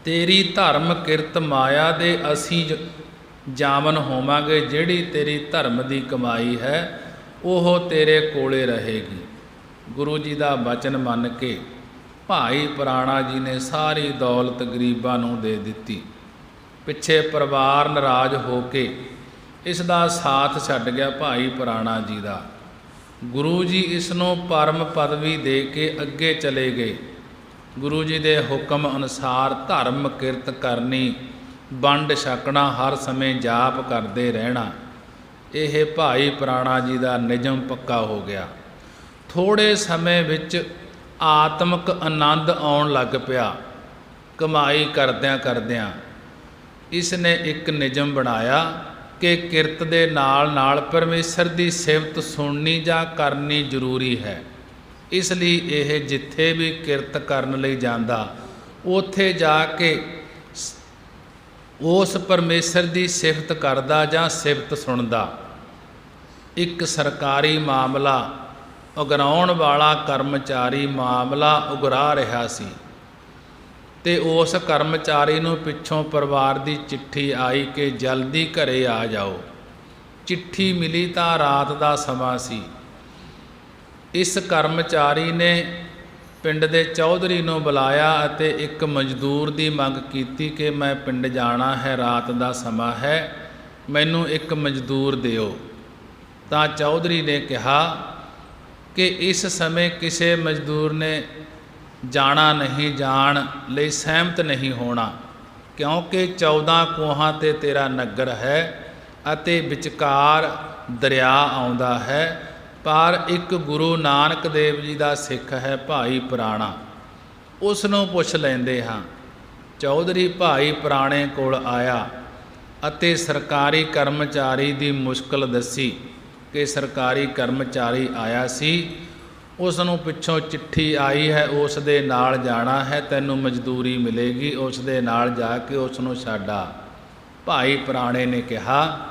ਤੇਰੀ ਧਰਮ ਕਿਰਤ ਮਾਇਆ ਦੇ ਅਸੀਂ ਜਾਮਨ ਹੋਵਾਂਗੇ, ਜਿਹੜੀ ਤੇਰੀ ਧਰਮ ਦੀ ਕਮਾਈ ਹੈ ਉਹ ਤੇਰੇ ਕੋਲੇ ਰਹੇਗੀ। ਗੁਰੂ ਜੀ ਦਾ ਬਚਨ ਮੰਨ ਕੇ ਭਾਈ ਪੁਰਾਣਾ ਜੀ ਨੇ ਸਾਰੀ ਦੌਲਤ ਗਰੀਬਾਂ ਨੂੰ ਦੇ ਦਿੱਤੀ। ਪਿੱਛੇ ਪਰਿਵਾਰ ਨਾਰਾਜ਼ ਹੋ ਕੇ ਇਸ ਦਾ ਸਾਥ ਛੱਡ ਗਿਆ ਭਾਈ ਪੁਰਾਣਾ ਜੀ ਦਾ। ਗੁਰੂ ਜੀ ਇਸ ਨੂੰ ਪਰਮ ਪਦਵੀ ਦੇ ਕੇ ਅੱਗੇ ਚਲੇ ਗਏ। ਗੁਰੂ ਜੀ ਦੇ ਹੁਕਮ ਅਨੁਸਾਰ ਧਰਮ ਕਿਰਤ ਕਰਨੀ, ਵੰਡ ਛਕਣਾ, ਹਰ ਸਮੇਂ ਜਾਪ ਕਰਦੇ ਰਹਿਣਾ, ਇਹ ਭਾਈ ਪੁਰਾਣਾ ਜੀ ਦਾ ਨਿਯਮ ਪੱਕਾ ਹੋ ਗਿਆ। ਥੋੜ੍ਹੇ ਸਮੇਂ ਵਿੱਚ ਆਤਮਿਕ ਆਨੰਦ ਆਉਣ ਲੱਗ ਪਿਆ। ਕਮਾਈ ਕਰਦਿਆਂ ਕਰਦਿਆਂ ਇਸ ਨੇ ਇੱਕ ਨਿਯਮ ਬਣਾਇਆ ਕਿ ਕਿਰਤ ਦੇ ਨਾਲ ਨਾਲ ਪਰਮੇਸ਼ਰ ਦੀ ਸਿਫਤ ਸੁਣਨੀ ਜਾਂ ਕਰਨੀ ਜ਼ਰੂਰੀ ਹੈ। ਇਸ ਲਈ ਇਹ ਜਿੱਥੇ ਵੀ ਕਿਰਤ ਕਰਨ ਲਈ ਜਾਂਦਾ ਉੱਥੇ ਜਾ ਕੇ ਉਸ ਪਰਮੇਸ਼ਰ ਦੀ ਸਿਫਤ ਕਰਦਾ ਜਾਂ ਸਿਫਤ ਸੁਣਦਾ। ਇੱਕ ਸਰਕਾਰੀ ਮਾਮਲਾ ਉਗਰਾਉਣ ਵਾਲਾ ਕਰਮਚਾਰੀ ਮਾਮਲਾ ਉਗਰਾ ਰਿਹਾ ਸੀ ਤੇ ਉਸ ਕਰਮਚਾਰੀ ਨੂੰ ਪਿੱਛੋਂ ਪਰਿਵਾਰ ਦੀ ਚਿੱਠੀ ਆਈ ਕਿ ਜਲਦੀ ਘਰੇ ਆ ਜਾਓ। ਚਿੱਠੀ ਮਿਲੀ ਤਾਂ ਰਾਤ ਦਾ ਸਮਾਂ ਸੀ। ਇਸ ਕਰਮਚਾਰੀ ਨੇ ਪਿੰਡ ਦੇ ਚੌਧਰੀ ਨੂੰ ਬੁਲਾਇਆ ਅਤੇ ਇੱਕ ਮਜ਼ਦੂਰ ਦੀ ਮੰਗ ਕੀਤੀ ਕਿ ਮੈਂ ਪਿੰਡ ਜਾਣਾ ਹੈ, ਰਾਤ ਦਾ ਸਮਾਂ ਹੈ, ਮੈਨੂੰ ਇੱਕ ਮਜ਼ਦੂਰ ਦਿਓ। ਤਾਂ ਚੌਧਰੀ ਨੇ ਕਿਹਾ ਕਿ ਇਸ ਸਮੇਂ ਕਿਸੇ ਮਜ਼ਦੂਰ ਨੇ ਜਾਣਾ ਨਹੀਂ, ਜਾਣ ਲਈ ਸਹਿਮਤ ਨਹੀਂ ਹੋਣਾ, ਕਿਉਂਕਿ 14 ਕੋਹਾਂ 'ਤੇ ਤੇਰਾ ਨਗਰ ਹੈ ਅਤੇ ਵਿਚਕਾਰ ਦਰਿਆ ਆਉਂਦਾ ਹੈ। ਪਰ ਇੱਕ ਗੁਰੂ ਨਾਨਕ ਦੇਵ ਜੀ ਦਾ ਸਿੱਖ ਹੈ ਭਾਈ ਪੁਰਾਣਾ, ਉਸ ਨੂੰ ਪੁੱਛ ਲੈਂਦੇ ਹਾਂ। ਚੌਧਰੀ ਭਾਈ ਪੁਰਾਣੇ ਕੋਲ ਆਇਆ ਅਤੇ ਸਰਕਾਰੀ ਕਰਮਚਾਰੀ ਦੀ ਮੁਸ਼ਕਲ ਦੱਸੀ ਕਿ ਸਰਕਾਰੀ ਕਰਮਚਾਰੀ ਆਇਆ ਸੀ, ਉਸ ਨੂੰ ਪਿੱਛੋਂ ਚਿੱਠੀ ਆਈ ਹੈ, ਉਸ ਦੇ ਨਾਲ ਜਾਣਾ ਹੈ, ਤੈਨੂੰ ਮਜ਼ਦੂਰੀ ਮਿਲੇਗੀ, ਉਸ ਦੇ ਨਾਲ ਜਾ ਕੇ ਉਸ ਨੂੰ ਛੱਡ ਆ। ਭਾਈ ਪੁਰਾਣੇ ਨੇ ਕਿਹਾ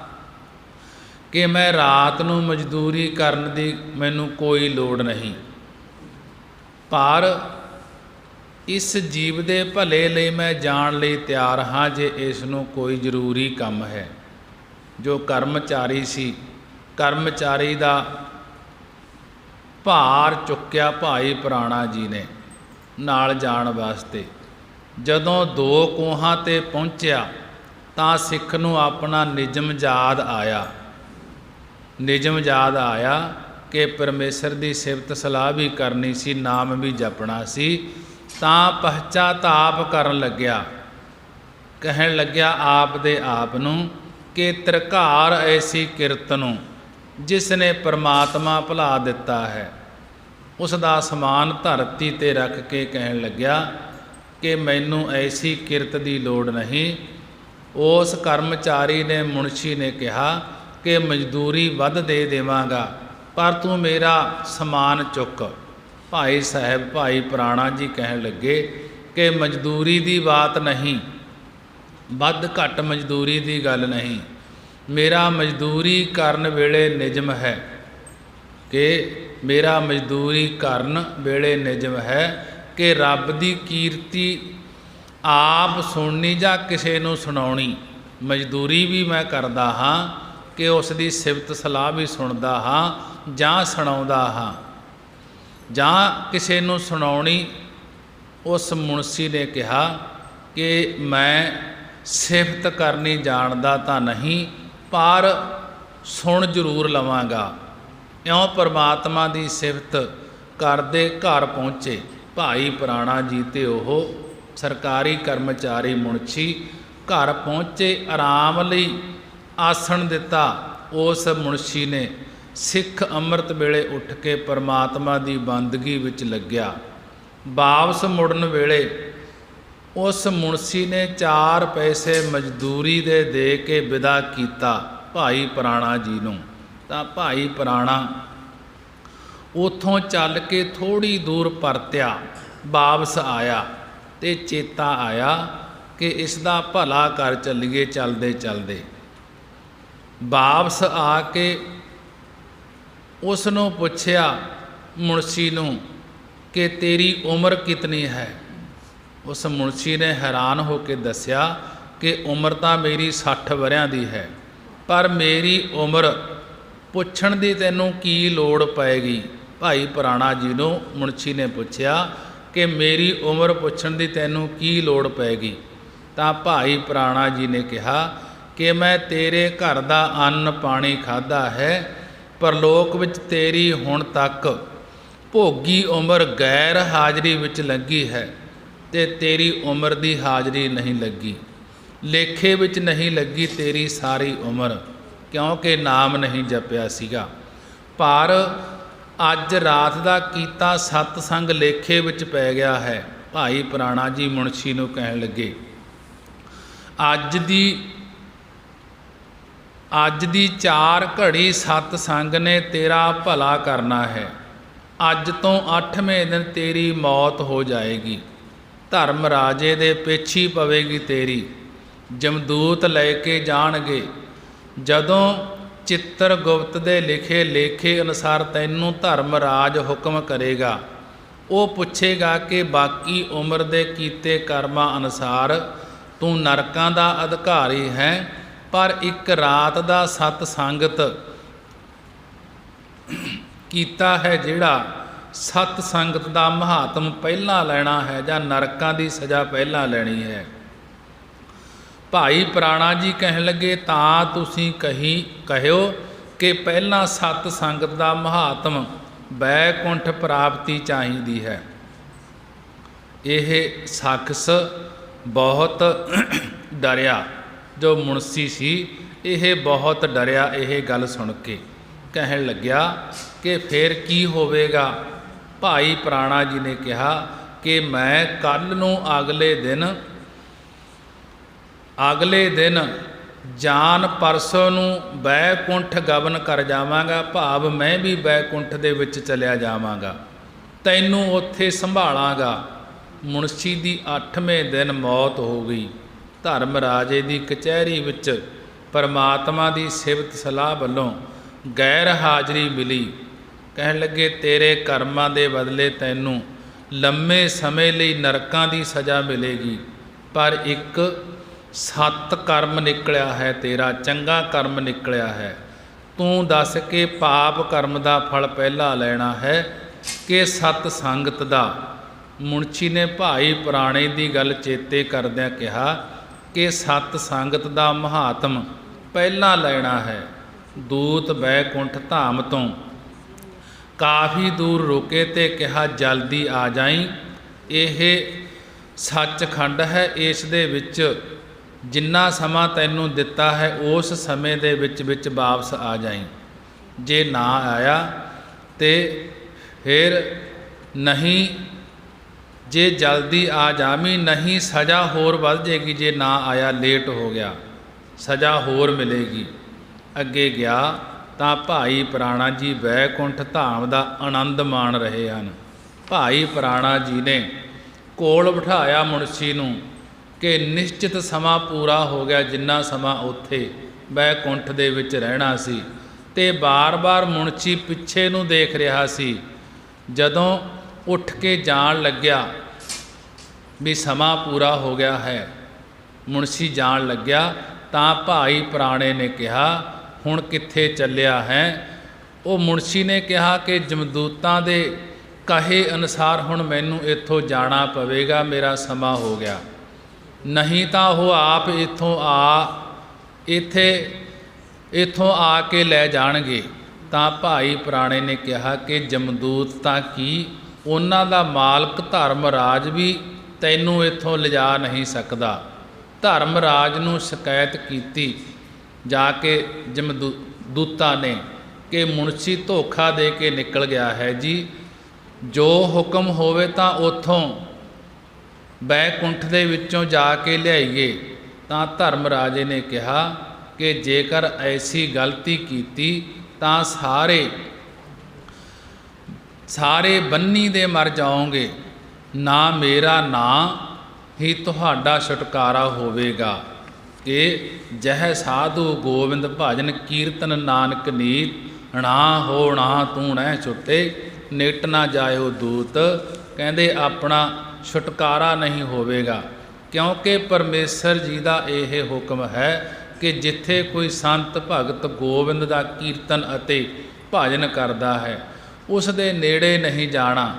ਕਿ ਮੈਂ ਰਾਤ ਨੂੰ ਮਜ਼ਦੂਰੀ ਕਰਨ ਦੀ ਮੈਨੂੰ ਕੋਈ ਲੋੜ ਨਹੀਂ, ਪਰ ਇਸ ਜੀਵ ਦੇ ਭਲੇ ਲਈ ਮੈਂ ਜਾਣ ਲਈ ਤਿਆਰ ਹਾਂ ਜੇ ਇਸ ਨੂੰ ਕੋਈ ਜ਼ਰੂਰੀ ਕੰਮ ਹੈ। ਜੋ ਕਰਮਚਾਰੀ ਸੀ, ਕਰਮਚਾਰੀ ਦਾ ਭਾਰ ਚੁੱਕਿਆ ਭਾਈ ਪੁਰਾਣਾ ਜੀ ਨੇ ਨਾਲ ਜਾਣ ਵਾਸਤੇ। ਜਦੋਂ 2 ਕੋਹਾਂ 'ਤੇ ਪਹੁੰਚਿਆ ਤਾਂ ਸਿੱਖ ਨੂੰ ਆਪਣਾ ਨਿਯਮ ਯਾਦ ਆਇਆ। ਨਿਯਮ ਯਾਦ ਆਇਆ ਕਿ ਪਰਮੇਸ਼ਰ ਦੀ ਸਿਫਤ ਸਲਾਹ ਵੀ ਕਰਨੀ ਸੀ, ਨਾਮ ਵੀ ਜਪਣਾ ਸੀ। ਤਾਂ ਪਛਤਾਪ ਕਰਨ ਲੱਗਿਆ, ਕਹਿਣ ਲੱਗਿਆ ਆਪ ਦੇ ਆਪ ਨੂੰ ਕਿ ਤਰਕਾਰ ਐਸੀ ਕਿਰਤ ਨੂੰ ਜਿਸ ਨੇ ਪਰਮਾਤਮਾ ਭੁਲਾ ਦਿੱਤਾ ਹੈ। ਉਸ ਦਾ ਸਮਾਨ ਧਰਤੀ 'ਤੇ ਰੱਖ ਕੇ ਕਹਿਣ ਲੱਗਿਆ ਕਿ ਮੈਨੂੰ ਐਸੀ ਕਿਰਤ ਦੀ ਲੋੜ ਨਹੀਂ। ਉਸ ਕਰਮਚਾਰੀ ਨੇ, ਮੁਨਸ਼ੀ ਨੇ ਕਿਹਾ ਕਿ ਮਜ਼ਦੂਰੀ ਵੱਧ ਦੇ ਦੇਵਾਂਗਾ, ਪਰ ਤੂੰ ਮੇਰਾ ਸਮਾਨ ਚੁੱਕ। ਭਾਈ ਸਾਹਿਬ, ਭਾਈ ਪੁਰਾਣਾ ਜੀ ਕਹਿਣ ਲੱਗੇ ਕਿ ਮਜ਼ਦੂਰੀ ਦੀ ਬਾਤ ਨਹੀਂ, ਵੱਧ ਘੱਟ ਮਜ਼ਦੂਰੀ ਦੀ ਗੱਲ ਨਹੀਂ। ਮੇਰਾ ਮਜ਼ਦੂਰੀ ਕਰਨ ਵੇਲੇ ਨਿਯਮ ਹੈ ਕਿ ਮੇਰਾ ਮਜ਼ਦੂਰੀ ਕਰਨ ਵੇਲੇ ਨਿਯਮ ਹੈ ਕਿ ਰੱਬ ਦੀ ਕੀਰਤੀ ਆਪ ਸੁਣਨੀ ਜਾਂ ਕਿਸੇ ਨੂੰ ਸੁਣਾਉਣੀ। ਮਜ਼ਦੂਰੀ ਵੀ ਮੈਂ ਕਰਦਾ ਹਾਂ ਕਿ ਉਸ ਦੀ ਸਿਫਤ ਸਲਾਹ ਵੀ ਸੁਣਦਾ ਹਾਂ ਜਾਂ ਸੁਣਾਉਂਦਾ ਹਾਂ, ਜਾਂ ਕਿਸੇ ਨੂੰ ਸੁਣਾਉਣੀ। ਉਸ ਮੁਨਸ਼ੀ ਨੇ ਕਿਹਾ ਕਿ ਮੈਂ ਸਿਫਤ ਕਰਨੀ ਜਾਣਦਾ ਤਾਂ ਨਹੀਂ, ਪਰ ਸੁਣ ਜ਼ਰੂਰ ਲਵਾਂਗਾ। ਇਉਂ ਪਰਮਾਤਮਾ ਦੀ ਸਿਫਤ ਕਰਦੇ ਘਰ ਪਹੁੰਚੇ ਭਾਈ ਪੁਰਾਣਾ ਜੀ ਤੇ ਉਹ ਸਰਕਾਰੀ ਕਰਮਚਾਰੀ ਮੁਨਸ਼ੀ। ਘਰ ਪਹੁੰਚੇ, ਆਰਾਮ ਲਈ ਆਸਣ ਦਿੱਤਾ। ਉਸ ਮੁਨਸ਼ੀ ਨੇ ਸਿੱਖ ਅੰਮ੍ਰਿਤ ਵੇਲੇ ਉੱਠ ਕੇ ਪਰਮਾਤਮਾ ਦੀ ਬੰਦਗੀ ਵਿੱਚ ਲੱਗਿਆ। ਵਾਪਸ ਮੁੜਨ ਵੇਲੇ ਉਸ ਮੁਨਸ਼ੀ ਨੇ 4 ਪੈਸੇ ਮਜ਼ਦੂਰੀ ਦੇ ਕੇ ਵਿਦਾ ਕੀਤਾ ਭਾਈ ਪੁਰਾਣਾ ਜੀ ਨੂੰ। ਤਾਂ ਭਾਈ ਪੁਰਾਣਾ ਉੱਥੋਂ ਚੱਲ ਕੇ ਥੋੜ੍ਹੀ ਦੂਰ ਪਰਤਿਆ, ਵਾਪਸ ਆਇਆ ਤੇ ਚੇਤਾ ਆਇਆ ਕਿ ਇਸ ਦਾ ਭਲਾ ਕਰ ਚੱਲੀਏ। ਚੱਲਦੇ ਚੱਲਦੇ ਵਾਪਸ ਆ ਕੇ ਉਸ ਨੂੰ ਪੁੱਛਿਆ, ਮੁਨਸ਼ੀ ਨੂੰ, ਕਿ ਤੇਰੀ ਉਮਰ ਕਿਤਨੀ ਹੈ। ਉਸ ਮੁਨਸ਼ੀ ਨੇ ਹੈਰਾਨ ਹੋ ਕੇ ਦੱਸਿਆ ਕਿ ਉਮਰ ਤਾਂ ਮੇਰੀ 60 ਵਰ੍ਹਿਆਂ ਦੀ ਹੈ, ਪਰ ਮੇਰੀ ਉਮਰ ਪੁੱਛਣ ਦੀ ਤੈਨੂੰ ਕੀ ਲੋੜ ਪਏਗੀ। ਭਾਈ ਪੁਰਾਣਾ ਜੀ ਨੂੰ ਮੁਨਸ਼ੀ ਨੇ ਪੁੱਛਿਆ ਕਿ ਮੇਰੀ ਉਮਰ ਪੁੱਛਣ ਦੀ ਤੈਨੂੰ ਕੀ ਲੋੜ ਪਏਗੀ। ਤਾਂ ਭਾਈ ਪੁਰਾਣਾ ਜੀ ਨੇ ਕਿਹਾ ਕਿ ਮੈਂ ਤੇਰੇ ਘਰ ਦਾ ਅੰਨ ਪਾਣੀ ਖਾਧਾ ਹੈ, ਪਰਲੋਕ ਵਿੱਚ ਤੇਰੀ ਹੁਣ ਤੱਕ ਭੋਗੀ ਉਮਰ ਗੈਰ ਹਾਜ਼ਰੀ ਵਿੱਚ ਲੱਗੀ ਹੈ ਤੇ ਤੇਰੀ ਉਮਰ ਦੀ ਹਾਜ਼ਰੀ ਨਹੀਂ ਲੱਗੀ, ਲੇਖੇ ਵਿੱਚ ਨਹੀਂ ਲੱਗੀ ਤੇਰੀ ਸਾਰੀ ਉਮਰ, ਕਿਉਂਕਿ ਨਾਮ ਨਹੀਂ ਜਪਿਆ ਸੀਗਾ। ਪਰ ਅੱਜ ਰਾਤ ਦਾ ਕੀਤਾ ਸਤਸੰਗ ਲੇਖੇ ਵਿੱਚ ਪੈ ਗਿਆ ਹੈ। ਭਾਈ ਪੁਰਾਣਾ ਜੀ ਮੁਨਸ਼ੀ ਨੂੰ ਕਹਿਣ ਲੱਗੇ, ਅੱਜ ਦੀ 4 ਘੜੀ ਸਤਸੰਗ ਨੇ ਤੇਰਾ ਭਲਾ ਕਰਨਾ ਹੈ। ਅੱਜ ਤੋਂ 8ਵੇਂ ਦਿਨ ਤੇਰੀ ਮੌਤ ਹੋ ਜਾਏਗੀ, ਧਰਮ ਰਾਜੇ ਦੇ ਪਿੱਛੇ ਪਵੇਗੀ ਤੇਰੀ, ਜਮਦੂਤ ਲੈ ਕੇ ਜਾਣਗੇ। ਜਦੋਂ ਚਿੱਤਰਗੁਪਤ ਦੇ ਲਿਖੇ ਲੇਖੇ ਅਨੁਸਾਰ ਤੈਨੂੰ ਧਰਮ ਰਾਜ ਹੁਕਮ ਕਰੇਗਾ, ਉਹ ਪੁੱਛੇਗਾ ਕਿ ਬਾਕੀ ਉਮਰ ਦੇ ਕੀਤੇ ਕਰਮਾਂ ਅਨੁਸਾਰ ਤੂੰ ਨਰਕਾਂ ਦਾ ਅਧਿਕਾਰੀ ਹੈ, ਪਰ ਇੱਕ ਰਾਤ ਦਾ ਸਤ ਸੰਗਤ ਕੀਤਾ ਹੈ, ਜਿਹੜਾ ਸਤ ਸੰਗਤ ਦਾ ਮਹਾਤਮ ਪਹਿਲਾਂ ਲੈਣਾ ਹੈ ਜਾਂ ਨਰਕਾਂ ਦੀ ਸਜ਼ਾ ਪਹਿਲਾਂ ਲੈਣੀ ਹੈ। ਭਾਈ ਪੁਰਾਣਾ ਜੀ ਕਹਿਣ ਲੱਗੇ, ਤਾਂ ਤੁਸੀਂ ਕਹਿਓ ਕਿ ਪਹਿਲਾਂ ਸਤ ਸੰਗਤ ਦਾ ਮਹਾਤਮ ਬੈਕੁੰਠ ਪ੍ਰਾਪਤੀ ਚਾਹੀਦੀ ਹੈ। ਇਹ ਸ਼ਖਸ ਬਹੁਤ ਡਰਿਆ, ਜੋ ਮੁਨਸ਼ੀ ਸੀ ਇਹ ਬਹੁਤ ਡਰਿਆ ਇਹ ਗੱਲ ਸੁਣ ਕੇ। ਕਹਿਣ ਲੱਗਿਆ ਕਿ ਫਿਰ ਕੀ ਹੋਵੇਗਾ। ਭਾਈ ਪੁਰਾਣਾ ਜੀ ਨੇ ਕਿਹਾ ਕਿ ਮੈਂ ਕੱਲ੍ਹ ਨੂੰ ਅਗਲੇ ਦਿਨ ਜਾਨ ਪਰਸੋਂ ਨੂੰ ਬੈਕੁੰਠ ਗਮਨ ਕਰ ਜਾਵਾਂਗਾ, ਭਾਵ ਮੈਂ ਵੀ ਬੈਕੁੰਠ ਦੇ ਵਿੱਚ ਚਲਿਆ ਜਾਵਾਂਗਾ, ਤੈਨੂੰ ਉੱਥੇ ਸੰਭਾਲਾਂਗਾ। ਮੁਨਸ਼ੀ ਦੀ 8ਵੇਂ ਦਿਨ ਮੌਤ ਹੋ ਗਈ। ਧਰਮ ਰਾਜੇ ਦੀ ਕਚਹਿਰੀ ਵਿੱਚ ਪਰਮਾਤਮਾ ਦੀ ਸਿਫਤ ਸਲਾਹ ਵੱਲੋਂ ਗੈਰ ਹਾਜ਼ਰੀ ਮਿਲੀ। ਕਹਿਣ ਲੱਗੇ, ਤੇਰੇ ਕਰਮਾਂ ਦੇ ਬਦਲੇ ਤੈਨੂੰ ਲੰਮੇ ਸਮੇਂ ਲਈ ਨਰਕਾਂ ਦੀ ਸਜ਼ਾ ਮਿਲੇਗੀ, ਪਰ ਇੱਕ ਸਤ ਕਰਮ ਨਿਕਲਿਆ ਹੈ, ਤੇਰਾ ਚੰਗਾ ਕਰਮ ਨਿਕਲਿਆ ਹੈ। ਤੂੰ ਦੱਸ ਕਿ ਪਾਪ ਕਰਮ ਦਾ ਫਲ ਪਹਿਲਾਂ ਲੈਣਾ ਹੈ ਕਿ ਸਤ ਸੰਗਤ ਦਾ। ਮੁਨਸ਼ੀ ਨੇ ਭਾਈ ਪੁਰਾਣੇ ਦੀ ਗੱਲ ਚੇਤੇ ਕਰਦਿਆਂ ਕਿਹਾ ਕਿ ਸਤ ਸੰਗਤ ਦਾ ਮਹਾਤਮ ਪਹਿਲਾਂ ਲੈਣਾ ਹੈ। ਦੂਤ ਬੈਕੁੰਠ ਧਾਮ ਤੋਂ ਕਾਫੀ ਦੂਰ ਰੁਕੇ ਤੇ ਕਿਹਾ, ਜਲਦੀ ਆ ਜਾਈਂ, ਇਹ ਸੱਚਖੰਡ ਹੈ, ਇਸ ਦੇ ਵਿੱਚ ਜਿੰਨਾ ਸਮਾਂ ਤੈਨੂੰ ਦਿੱਤਾ ਹੈ ਉਸ ਸਮੇਂ ਦੇ ਵਿੱਚ ਵਾਪਸ ਆ ਜਾਈਂ। ਜੇ ਨਾ ਆਇਆ ਤੇ ਫਿਰ ਨਹੀਂ, ਜੇ ਜਲਦੀ ਆ ਜਾਵੀਂ, ਨਹੀਂ ਸਜ਼ਾ ਹੋਰ ਵੱਧ ਜਾਏਗੀ। ਜੇ ਨਾ ਆਇਆ, ਲੇਟ ਹੋ ਗਿਆ, ਸਜ਼ਾ ਹੋਰ ਮਿਲੇਗੀ। ਅੱਗੇ ਗਿਆ ਤਾਂ ਭਾਈ ਪੁਰਾਣਾ ਜੀ ਵੈਕੁੰਠ ਧਾਮ ਦਾ ਆਨੰਦ ਮਾਣ ਰਹੇ ਹਨ। ਭਾਈ ਪੁਰਾਣਾ ਜੀ ਨੇ ਕੋਲ ਬਿਠਾਇਆ ਮੁਨਸ਼ੀ ਨੂੰ ਕਿ ਨਿਸ਼ਚਿਤ ਸਮਾਂ ਪੂਰਾ ਹੋ ਗਿਆ, ਜਿੰਨਾ ਸਮਾਂ ਉੱਥੇ ਵੈਕੁੰਠ ਦੇ ਵਿੱਚ ਰਹਿਣਾ ਸੀ। ਤੇ ਬਾਰ-ਬਾਰ ਮੁਨਸ਼ੀ ਪਿੱਛੇ ਨੂੰ ਦੇਖ ਰਿਹਾ ਸੀ। ਜਦੋਂ ਉੱਠ ਕੇ ਜਾਣ ਲੱਗਿਆ ਵੀ ਸਮਾਂ ਪੂਰਾ ਹੋ ਗਿਆ ਹੈ, ਮੁਨਸ਼ੀ ਜਾਣ ਲੱਗਿਆ ਤਾਂ ਭਾਈ ਪੁਰਾਣੇ ਨੇ ਕਿਹਾ, ਹੁਣ ਕਿੱਥੇ ਚੱਲਿਆ ਹੈ? ਉਹ ਮੁਨਸ਼ੀ ਨੇ ਕਿਹਾ ਕਿ ਜਮਦੂਤਾਂ ਦੇ ਕਹੇ ਅਨੁਸਾਰ ਹੁਣ ਮੈਨੂੰ ਇੱਥੋਂ ਜਾਣਾ ਪਵੇਗਾ, ਮੇਰਾ ਸਮਾਂ ਹੋ ਗਿਆ, ਨਹੀਂ ਤਾਂ ਉਹ ਆਪ ਇੱਥੋਂ ਆ ਕੇ ਲੈ ਜਾਣਗੇ। ਤਾਂ ਭਾਈ ਪੁਰਾਣੇ ਨੇ ਕਿਹਾ ਕਿ ਜਮਦੂਤ ਤਾਂ ਕੀ, ਉਹਨਾਂ ਦਾ ਮਾਲਕ ਧਰਮਰਾਜ ਵੀ ਤੈਨੂੰ ਇੱਥੋਂ ਲਿਜਾ ਨਹੀਂ ਸਕਦਾ। ਧਰਮਰਾਜ ਨੂੰ ਸ਼ਿਕਾਇਤ ਕੀਤੀ ਜਾ ਕੇ ਜਮਦੂਤਾਂ ਨੇ ਕਿ ਮੁਨਸ਼ੀ ਧੋਖਾ ਦੇ ਕੇ ਨਿਕਲ ਗਿਆ ਹੈ ਜੀ, ਜੋ ਹੁਕਮ ਹੋਵੇ ਤਾਂ ਉੱਥੋਂ ਬੈਕੁੰਠ ਦੇ ਵਿੱਚੋਂ ਜਾ ਕੇ ਲਿਆਈਏ। ਤਾਂ ਧਰਮਰਾਜੇ ਨੇ ਕਿਹਾ ਕਿ ਜੇਕਰ ਐਸੀ ਗਲਤੀ ਕੀਤੀ ਤਾਂ ਸਾਰੇ ਬੰਨੀ ਦੇ ਮਰ ਜਾਓਗੇ, ਨਾ ਮੇਰਾ ਨਾਂ ਹੀ ਤੁਹਾਡਾ ਛੁਟਕਾਰਾ ਹੋਵੇਗਾ। ਕਿ ਜਹ ਸਾਧੂ ਗੋਬਿੰਦ ਭਜਨ ਕੀਰਤਨ ਨਾਨਕ ਨੀਤ, ਨਾ ਹੋ ਨਾ ਤੂੰ ਨਹਿ ਛੁੱਟੇ, ਨਿਕਟ ਨਾ ਜਾਇਓ ਦੂਤ। ਕਹਿੰਦੇ ਆਪਣਾ ਛੁਟਕਾਰਾ ਨਹੀਂ ਹੋਵੇਗਾ, ਕਿਉਂਕਿ ਪਰਮੇਸ਼ਰ ਜੀ ਦਾ ਇਹ ਹੁਕਮ ਹੈ ਕਿ ਜਿੱਥੇ ਕੋਈ ਸੰਤ ਭਗਤ ਗੋਬਿੰਦ ਦਾ ਕੀਰਤਨ ਅਤੇ ਭਜਨ ਕਰਦਾ ਹੈ, ਉਸ ਦੇ ਨੇੜੇ ਨਹੀਂ ਜਾਣਾ।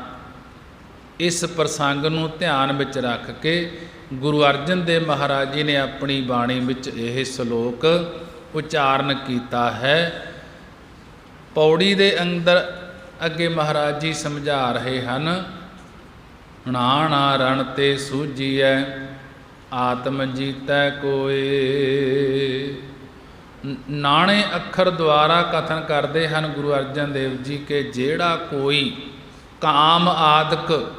ਇਸ ਪ੍ਰਸੰਗ ਨੂੰ ਧਿਆਨ ਵਿੱਚ ਰੱਖ ਕੇ ਗੁਰੂ ਅਰਜਨ ਦੇਵ ਮਹਾਰਾਜ ਜੀ ਨੇ ਆਪਣੀ ਬਾਣੀ ਵਿੱਚ ਇਹ ਸ਼ਲੋਕ ਉਚਾਰਨ ਕੀਤਾ ਹੈ। ਪੌੜੀ ਦੇ ਅੰਦਰ ਅੱਗੇ ਮਹਾਰਾਜ ਜੀ ਸਮਝਾ ਰਹੇ ਹਨ, ਨਾਣਾ ਰਣ ਤੇ ਸੂਝੀਐ ਆਤਮ ਜੀਤੈ ਕੋਏ। ਨਾਣੇ ਅੱਖਰ ਦੁਆਰਾ ਕਥਨ ਕਰਦੇ ਹਨ ਗੁਰੂ ਅਰਜਨ ਦੇਵ ਜੀ ਕਿ ਜਿਹੜਾ ਕੋਈ ਕਾਮ ਆਦਿਕ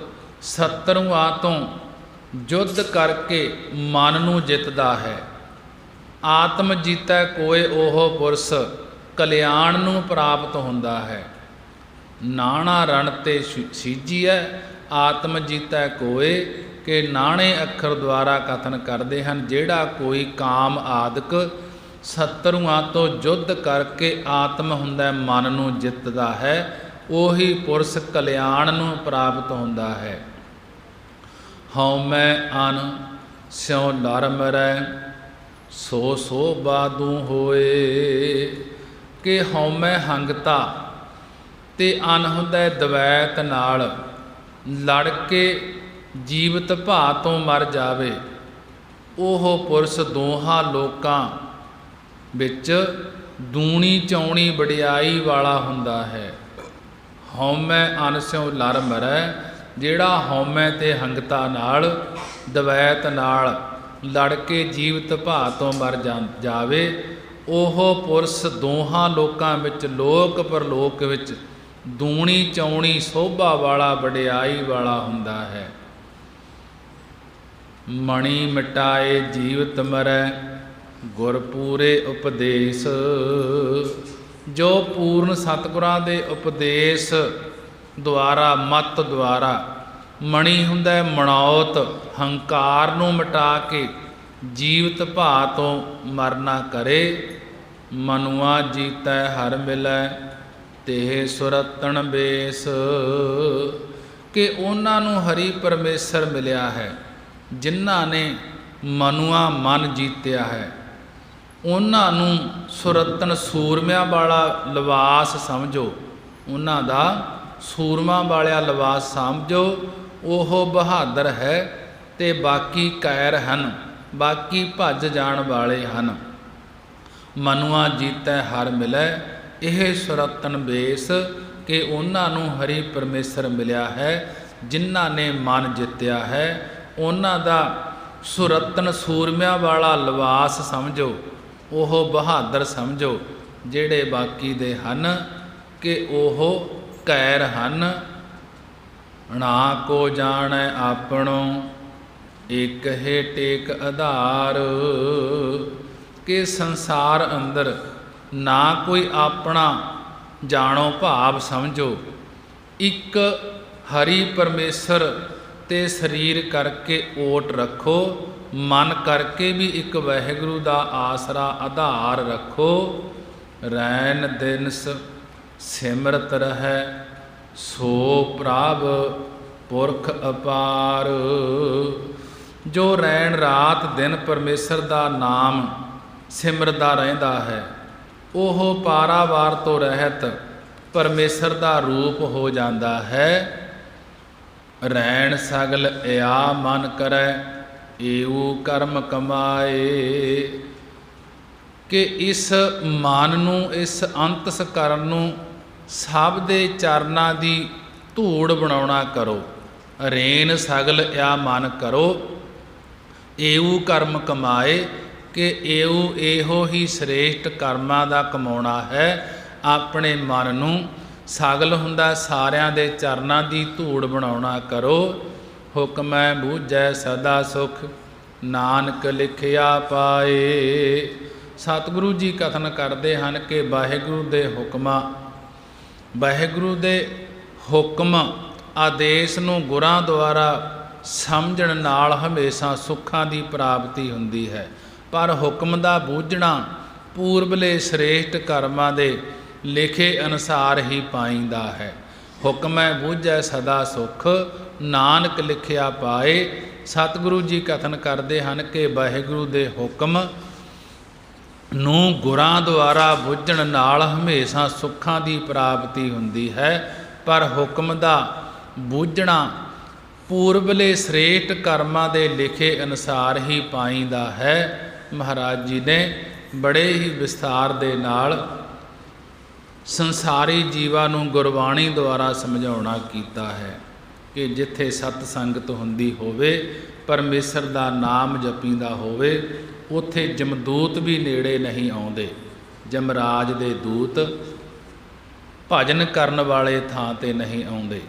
ਸਤਰੂਆਂ ਤੋਂ ਯੁੱਧ ਕਰਕੇ ਮਨ ਨੂੰ ਜਿੱਤਦਾ ਹੈ, ਆਤਮ ਜੀਤੈ ਕੋਏ, ਉਹ ਪੁਰਸ਼ ਕਲਿਆਣ ਨੂੰ ਪ੍ਰਾਪਤ ਹੁੰਦਾ ਹੈ। ਨਾਣਾ ਰਣ ਤੇ ਸੀਜੀਐ ਆਤਮ ਜੀਤੈ ਕੋਏ, ਕਿ ਨਾਣੇ ਅੱਖਰ ਦੁਆਰਾ ਕਥਨ ਕਰਦੇ ਹਨ ਜਿਹੜਾ ਕੋਈ ਕਾਮ ਆਦਿਕ ਸਤਰੂਆਂ ਤੋਂ ਯੁੱਧ ਕਰਕੇ ਆਤਮ ਹੁੰਦਾ, ਮਨ ਨੂੰ ਜਿੱਤਦਾ ਹੈ, ਉਹੀ ਪੁਰਸ਼ ਕਲਿਆਣ ਨੂੰ ਪ੍ਰਾਪਤ ਹੁੰਦਾ ਹੈ। ਹਉਮੈ ਅਨ ਸਿਉ ਨਰ ਮਰੈ ਸੋ ਸੋ ਬਾਦੂ ਹੋਏ। ਕਿ ਹਉਮੈ ਹੰਗਤਾ ਤੇ ਅਨ ਹੁੰਦਾ ਦਵੈਤ ਨਾਲ ਲੜ ਕੇ ਜੀਵਤ ਭਾ ਤੋਂ ਮਰ ਜਾਵੇ, ਉਹ ਪੁਰਸ਼ ਦੋਹਾਂ ਲੋਕਾਂ ਵਿੱਚ ਦੂਣੀ ਚੌਣੀ ਵਡਿਆਈ ਵਾਲਾ ਹੁੰਦਾ ਹੈ। ਹਉਮੈ ਅਨ ਸਿਉ ਨਰ ਮਰੈ, ਜਿਹੜਾ ਹਉਮੈ ਤੇ ਹੰਗਤਾ ਨਾਲ ਦਵੈਤ ਨਾਲ ਲੜ ਕੇ ਜੀਵਤ ਭਾ ਤੋਂ ਮਰ ਜਾਵੇ, ਉਹ ਪੁਰਸ਼ ਦੋਹਾਂ ਲੋਕਾਂ ਵਿੱਚ ਲੋਕ ਪਰਲੋਕ ਵਿੱਚ ਦੂਣੀ ਚੌਣੀ ਸੋਭਾ ਵਾਲਾ ਵਡਿਆਈ ਵਾਲਾ ਹੁੰਦਾ ਹੈ। ਮਣੀ ਮਿਟਾਏ ਜੀਵਤ ਮਰੈ ਗੁਰ ਪੂਰੇ ਉਪਦੇਸ਼, ਜੋ ਪੂਰਨ ਸਤਿਗੁਰਾਂ ਦੇ ਉਪਦੇਸ਼ ਦੁਆਰਾ ਮਤ ਦੁਆਰਾ ਮਣੀ ਹੁੰਦਾ ਮਣੌਤ ਹੰਕਾਰ ਨੂੰ ਮਿਟਾ ਕੇ ਜੀਵਤ ਭਾ ਤੋਂ ਮਰਨਾ ਕਰੇ, ਮਨੁਆ ਜੀਤੈ ਹਰ ਮਿਲੈ ਤੇ ਸੁਰਤਨ ਬੇਸ। ਕਿ ਉਹਨਾਂ ਨੂੰ ਹਰੀ ਪਰਮੇਸ਼ਰ ਮਿਲਿਆ ਹੈ ਜਿਨ੍ਹਾਂ ਨੇ ਮਨੁਆ ਮਨ ਜੀਤਿਆ ਹੈ। ਉਹਨਾਂ ਨੂੰ ਸੁਰਤਨ ਸੂਰਮਿਆਂ ਵਾਲਾ ਲਿਬਾਸ ਸਮਝੋ, ਉਹਨਾਂ ਦਾ ਸੂਰਮਾ ਵਾਲਿਆ ਲਿਬਾਸ ਸਮਝੋ, ਉਹ ਬਹਾਦਰ ਹੈ ਤੇ ਬਾਕੀ ਕਾਇਰ ਹਨ, ਬਾਕੀ ਭੱਜ ਜਾਣ ਵਾਲੇ ਹਨ। ਮਨੁਆ ਜੀਤੈ ਹਰ ਮਿਲੈ, ਇਹ ਸੁਰਤਨ ਬੇਸ, ਕਿ ਉਹਨਾਂ ਨੂੰ ਹਰੀ ਪਰਮੇਸ਼ਰ ਮਿਲਿਆ ਹੈ ਜਿਨ੍ਹਾਂ ਨੇ ਮਨ ਜਿੱਤਿਆ ਹੈ। ਉਹਨਾਂ ਦਾ ਸੁਰਤਨ ਸੂਰਮਿਆਂ ਵਾਲਾ ਲਿਬਾਸ ਸਮਝੋ, ਉਹ ਬਹਾਦਰ ਸਮਝੋ, ਜਿਹੜੇ ਬਾਕੀ ਦੇ ਹਨ ਕਿ ਉਹ ਕੈਰ ਹਨ। ਨਾ ਕੋ ਜਾਣੈ ਆਪਣੋ ਇਕ ਹੈ ਟੇਕ ਆਧਾਰ। ਕਿ ਸੰਸਾਰ ਅੰਦਰ ਨਾ ਕੋਈ ਆਪਣਾ ਜਾਣੋ ਭਾਵ ਸਮਝੋ, ਇੱਕ ਹਰੀ ਪਰਮੇਸ਼ਰ ਤੇ ਸਰੀਰ ਕਰਕੇ ਓਟ ਰੱਖੋ, ਮਨ ਕਰਕੇ ਵੀ ਇੱਕ ਵਾਹਿਗੁਰੂ ਦਾ ਆਸਰਾ ਆਧਾਰ ਰੱਖੋ। ਰੈਨ ਦਿਨਸ ਸਿਮਰਤ ਰਹੈ ਸੋ ਪ੍ਰਭ ਪੁਰਖ ਅਪਾਰ। ਜੋ ਰੈਣ ਰਾਤ ਦਿਨ ਪਰਮੇਸ਼ਰ ਦਾ ਨਾਮ ਸਿਮਰਦਾ ਰਹਿੰਦਾ ਹੈ, ਉਹ ਪਾਰਾਵਾਰ ਤੋਂ ਰਹਿਤ ਪਰਮੇਸ਼ਰ ਦਾ ਰੂਪ ਹੋ ਜਾਂਦਾ ਹੈ। ਰੈਣ ਸਗਲ ਇਆ ਮਨ ਕਰੈ ਏਉ ਕਰਮ ਕਮਾਏ। ਕਿ ਇਸ ਮਨ ਨੂੰ, ਇਸ ਅੰਤਸਕਰਨ ਨੂੰ ਸਭ ਦੇ ਚਰਨਾਂ ਦੀ ਧੂੜ ਬਣਾਉਣਾ ਕਰੋ। ਰੇਨ ਸਗਲ ਇਆ ਮਨ ਕਰੋ ਏਉ ਕਰਮ ਕਮਾਏ। ਕਿ ਏਉ ਇਹੋ ਹੀ ਸ੍ਰੇਸ਼ਟ ਕਰਮਾਂ ਦਾ ਕਮਾਉਣਾ ਹੈ। ਆਪਣੇ ਮਨ ਨੂੰ, ਸਗਲ ਹੁੰਦਾ ਸਾਰਿਆਂ ਦੇ ਚਰਨਾਂ ਦੀ ਧੂੜ ਬਣਾਉਣਾ ਕਰੋ। ਹੁਕਮੈ ਬੂਝੈ ਸਦਾ ਸੁਖ ਨਾਨਕ ਲਿਖਿਆ ਪਾਏ। ਸਤਿਗੁਰੂ ਜੀ ਕਥਨ ਕਰਦੇ ਹਨ ਕਿ ਵਾਹਿਗੁਰੂ ਦੇ ਹੁਕਮਾਂ, ਵਾਹਿਗੁਰੂ ਦੇ ਹੁਕਮ ਆਦੇਸ਼ ਨੂੰ ਗੁਰਾਂ ਦੁਆਰਾ ਸਮਝਣ ਨਾਲ ਹਮੇਸ਼ਾ ਸੁੱਖਾਂ ਦੀ ਪ੍ਰਾਪਤੀ ਹੁੰਦੀ ਹੈ। ਪਰ ਹੁਕਮ ਦਾ ਬੂਝਣਾ ਪੂਰਬਲੇ ਸ੍ਰੇਸ਼ਟ ਕਰਮਾਂ ਦੇ ਲਿਖੇ ਅਨੁਸਾਰ ਹੀ ਪਾਈਂਦਾ ਹੈ। ਹੁਕਮੈ ਬੂਝੈ ਸਦਾ ਸੁਖ ਨਾਨਕ ਲਿਖਿਆ ਪਾਏ। ਸਤਿਗੁਰੂ ਜੀ ਕਥਨ ਕਰਦੇ ਹਨ ਕਿ ਵਾਹਿਗੁਰੂ ਦੇ ਹੁਕਮ ਨੂੰ ਗੁਰਾਂ ਦੁਆਰਾ ਬੁੱਝਣ ਨਾਲ ਹਮੇਸ਼ਾ ਸੁੱਖਾਂ ਦੀ ਪ੍ਰਾਪਤੀ ਹੁੰਦੀ ਹੈ। ਪਰ ਹੁਕਮ ਦਾ ਬੂਝਣਾ ਪੂਰਬਲੇ ਸ੍ਰੇਸ਼ਟ ਕਰਮਾਂ ਦੇ ਲਿਖੇ ਅਨੁਸਾਰ ਹੀ ਪਾਈਂਦਾ ਹੈ। ਮਹਾਰਾਜ ਜੀ ਨੇ ਬੜੇ ਹੀ ਵਿਸਥਾਰ ਦੇ ਨਾਲ ਸੰਸਾਰੀ ਜੀਵਾਂ ਨੂੰ ਗੁਰਬਾਣੀ ਦੁਆਰਾ ਸਮਝਾਉਣਾ ਕੀਤਾ ਹੈ ਕਿ ਜਿੱਥੇ ਸਤ ਸੰਗਤ ਹੁੰਦੀ ਹੋਵੇ, ਪਰਮੇਸ਼ਰ ਦਾ ਨਾਮ ਜਪੀਂਦਾ ਹੋਵੇ, ਉੱਥੇ ਜਮਦੂਤ ਵੀ ਨੇੜੇ ਨਹੀਂ ਆਉਂਦੇ। ਜਮਰਾਜ ਦੇ ਦੂਤ ਭਜਨ ਕਰਨ ਵਾਲੇ ਥਾਂ 'ਤੇ ਨਹੀਂ ਆਉਂਦੇ।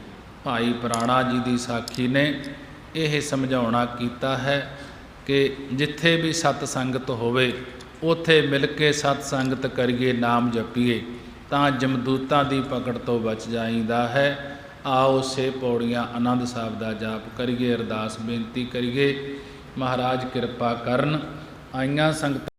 ਭਾਈ ਪੁਰਾਣਾ ਜੀ ਦੀ ਸਾਖੀ ਨੇ ਇਹ ਸਮਝਾਉਣਾ ਕੀਤਾ ਹੈ ਕਿ ਜਿੱਥੇ ਵੀ ਸਤ ਸੰਗਤ ਹੋਵੇ, ਉੱਥੇ ਮਿਲ ਕੇ ਸਤ ਸੰਗਤ ਕਰੀਏ, ਨਾਮ ਜਪੀਏ, ਤਾਂ ਜਮਦੂਤਾਂ ਦੀ ਪਕੜ ਤੋਂ ਬਚ ਜਾਈਦਾ ਹੈ। ਆਓ ਸੇ ਪੌੜੀਆਂ ਆਨੰਦ ਸਾਹਿਬ ਦਾ ਜਾਪ ਕਰੀਏ, ਅਰਦਾਸ ਬੇਨਤੀ ਕਰੀਏ। ਮਹਾਰਾਜ ਕਿਰਪਾ ਕਰਨ। ਆਈਆਂ ਸੰਗਤਾਂ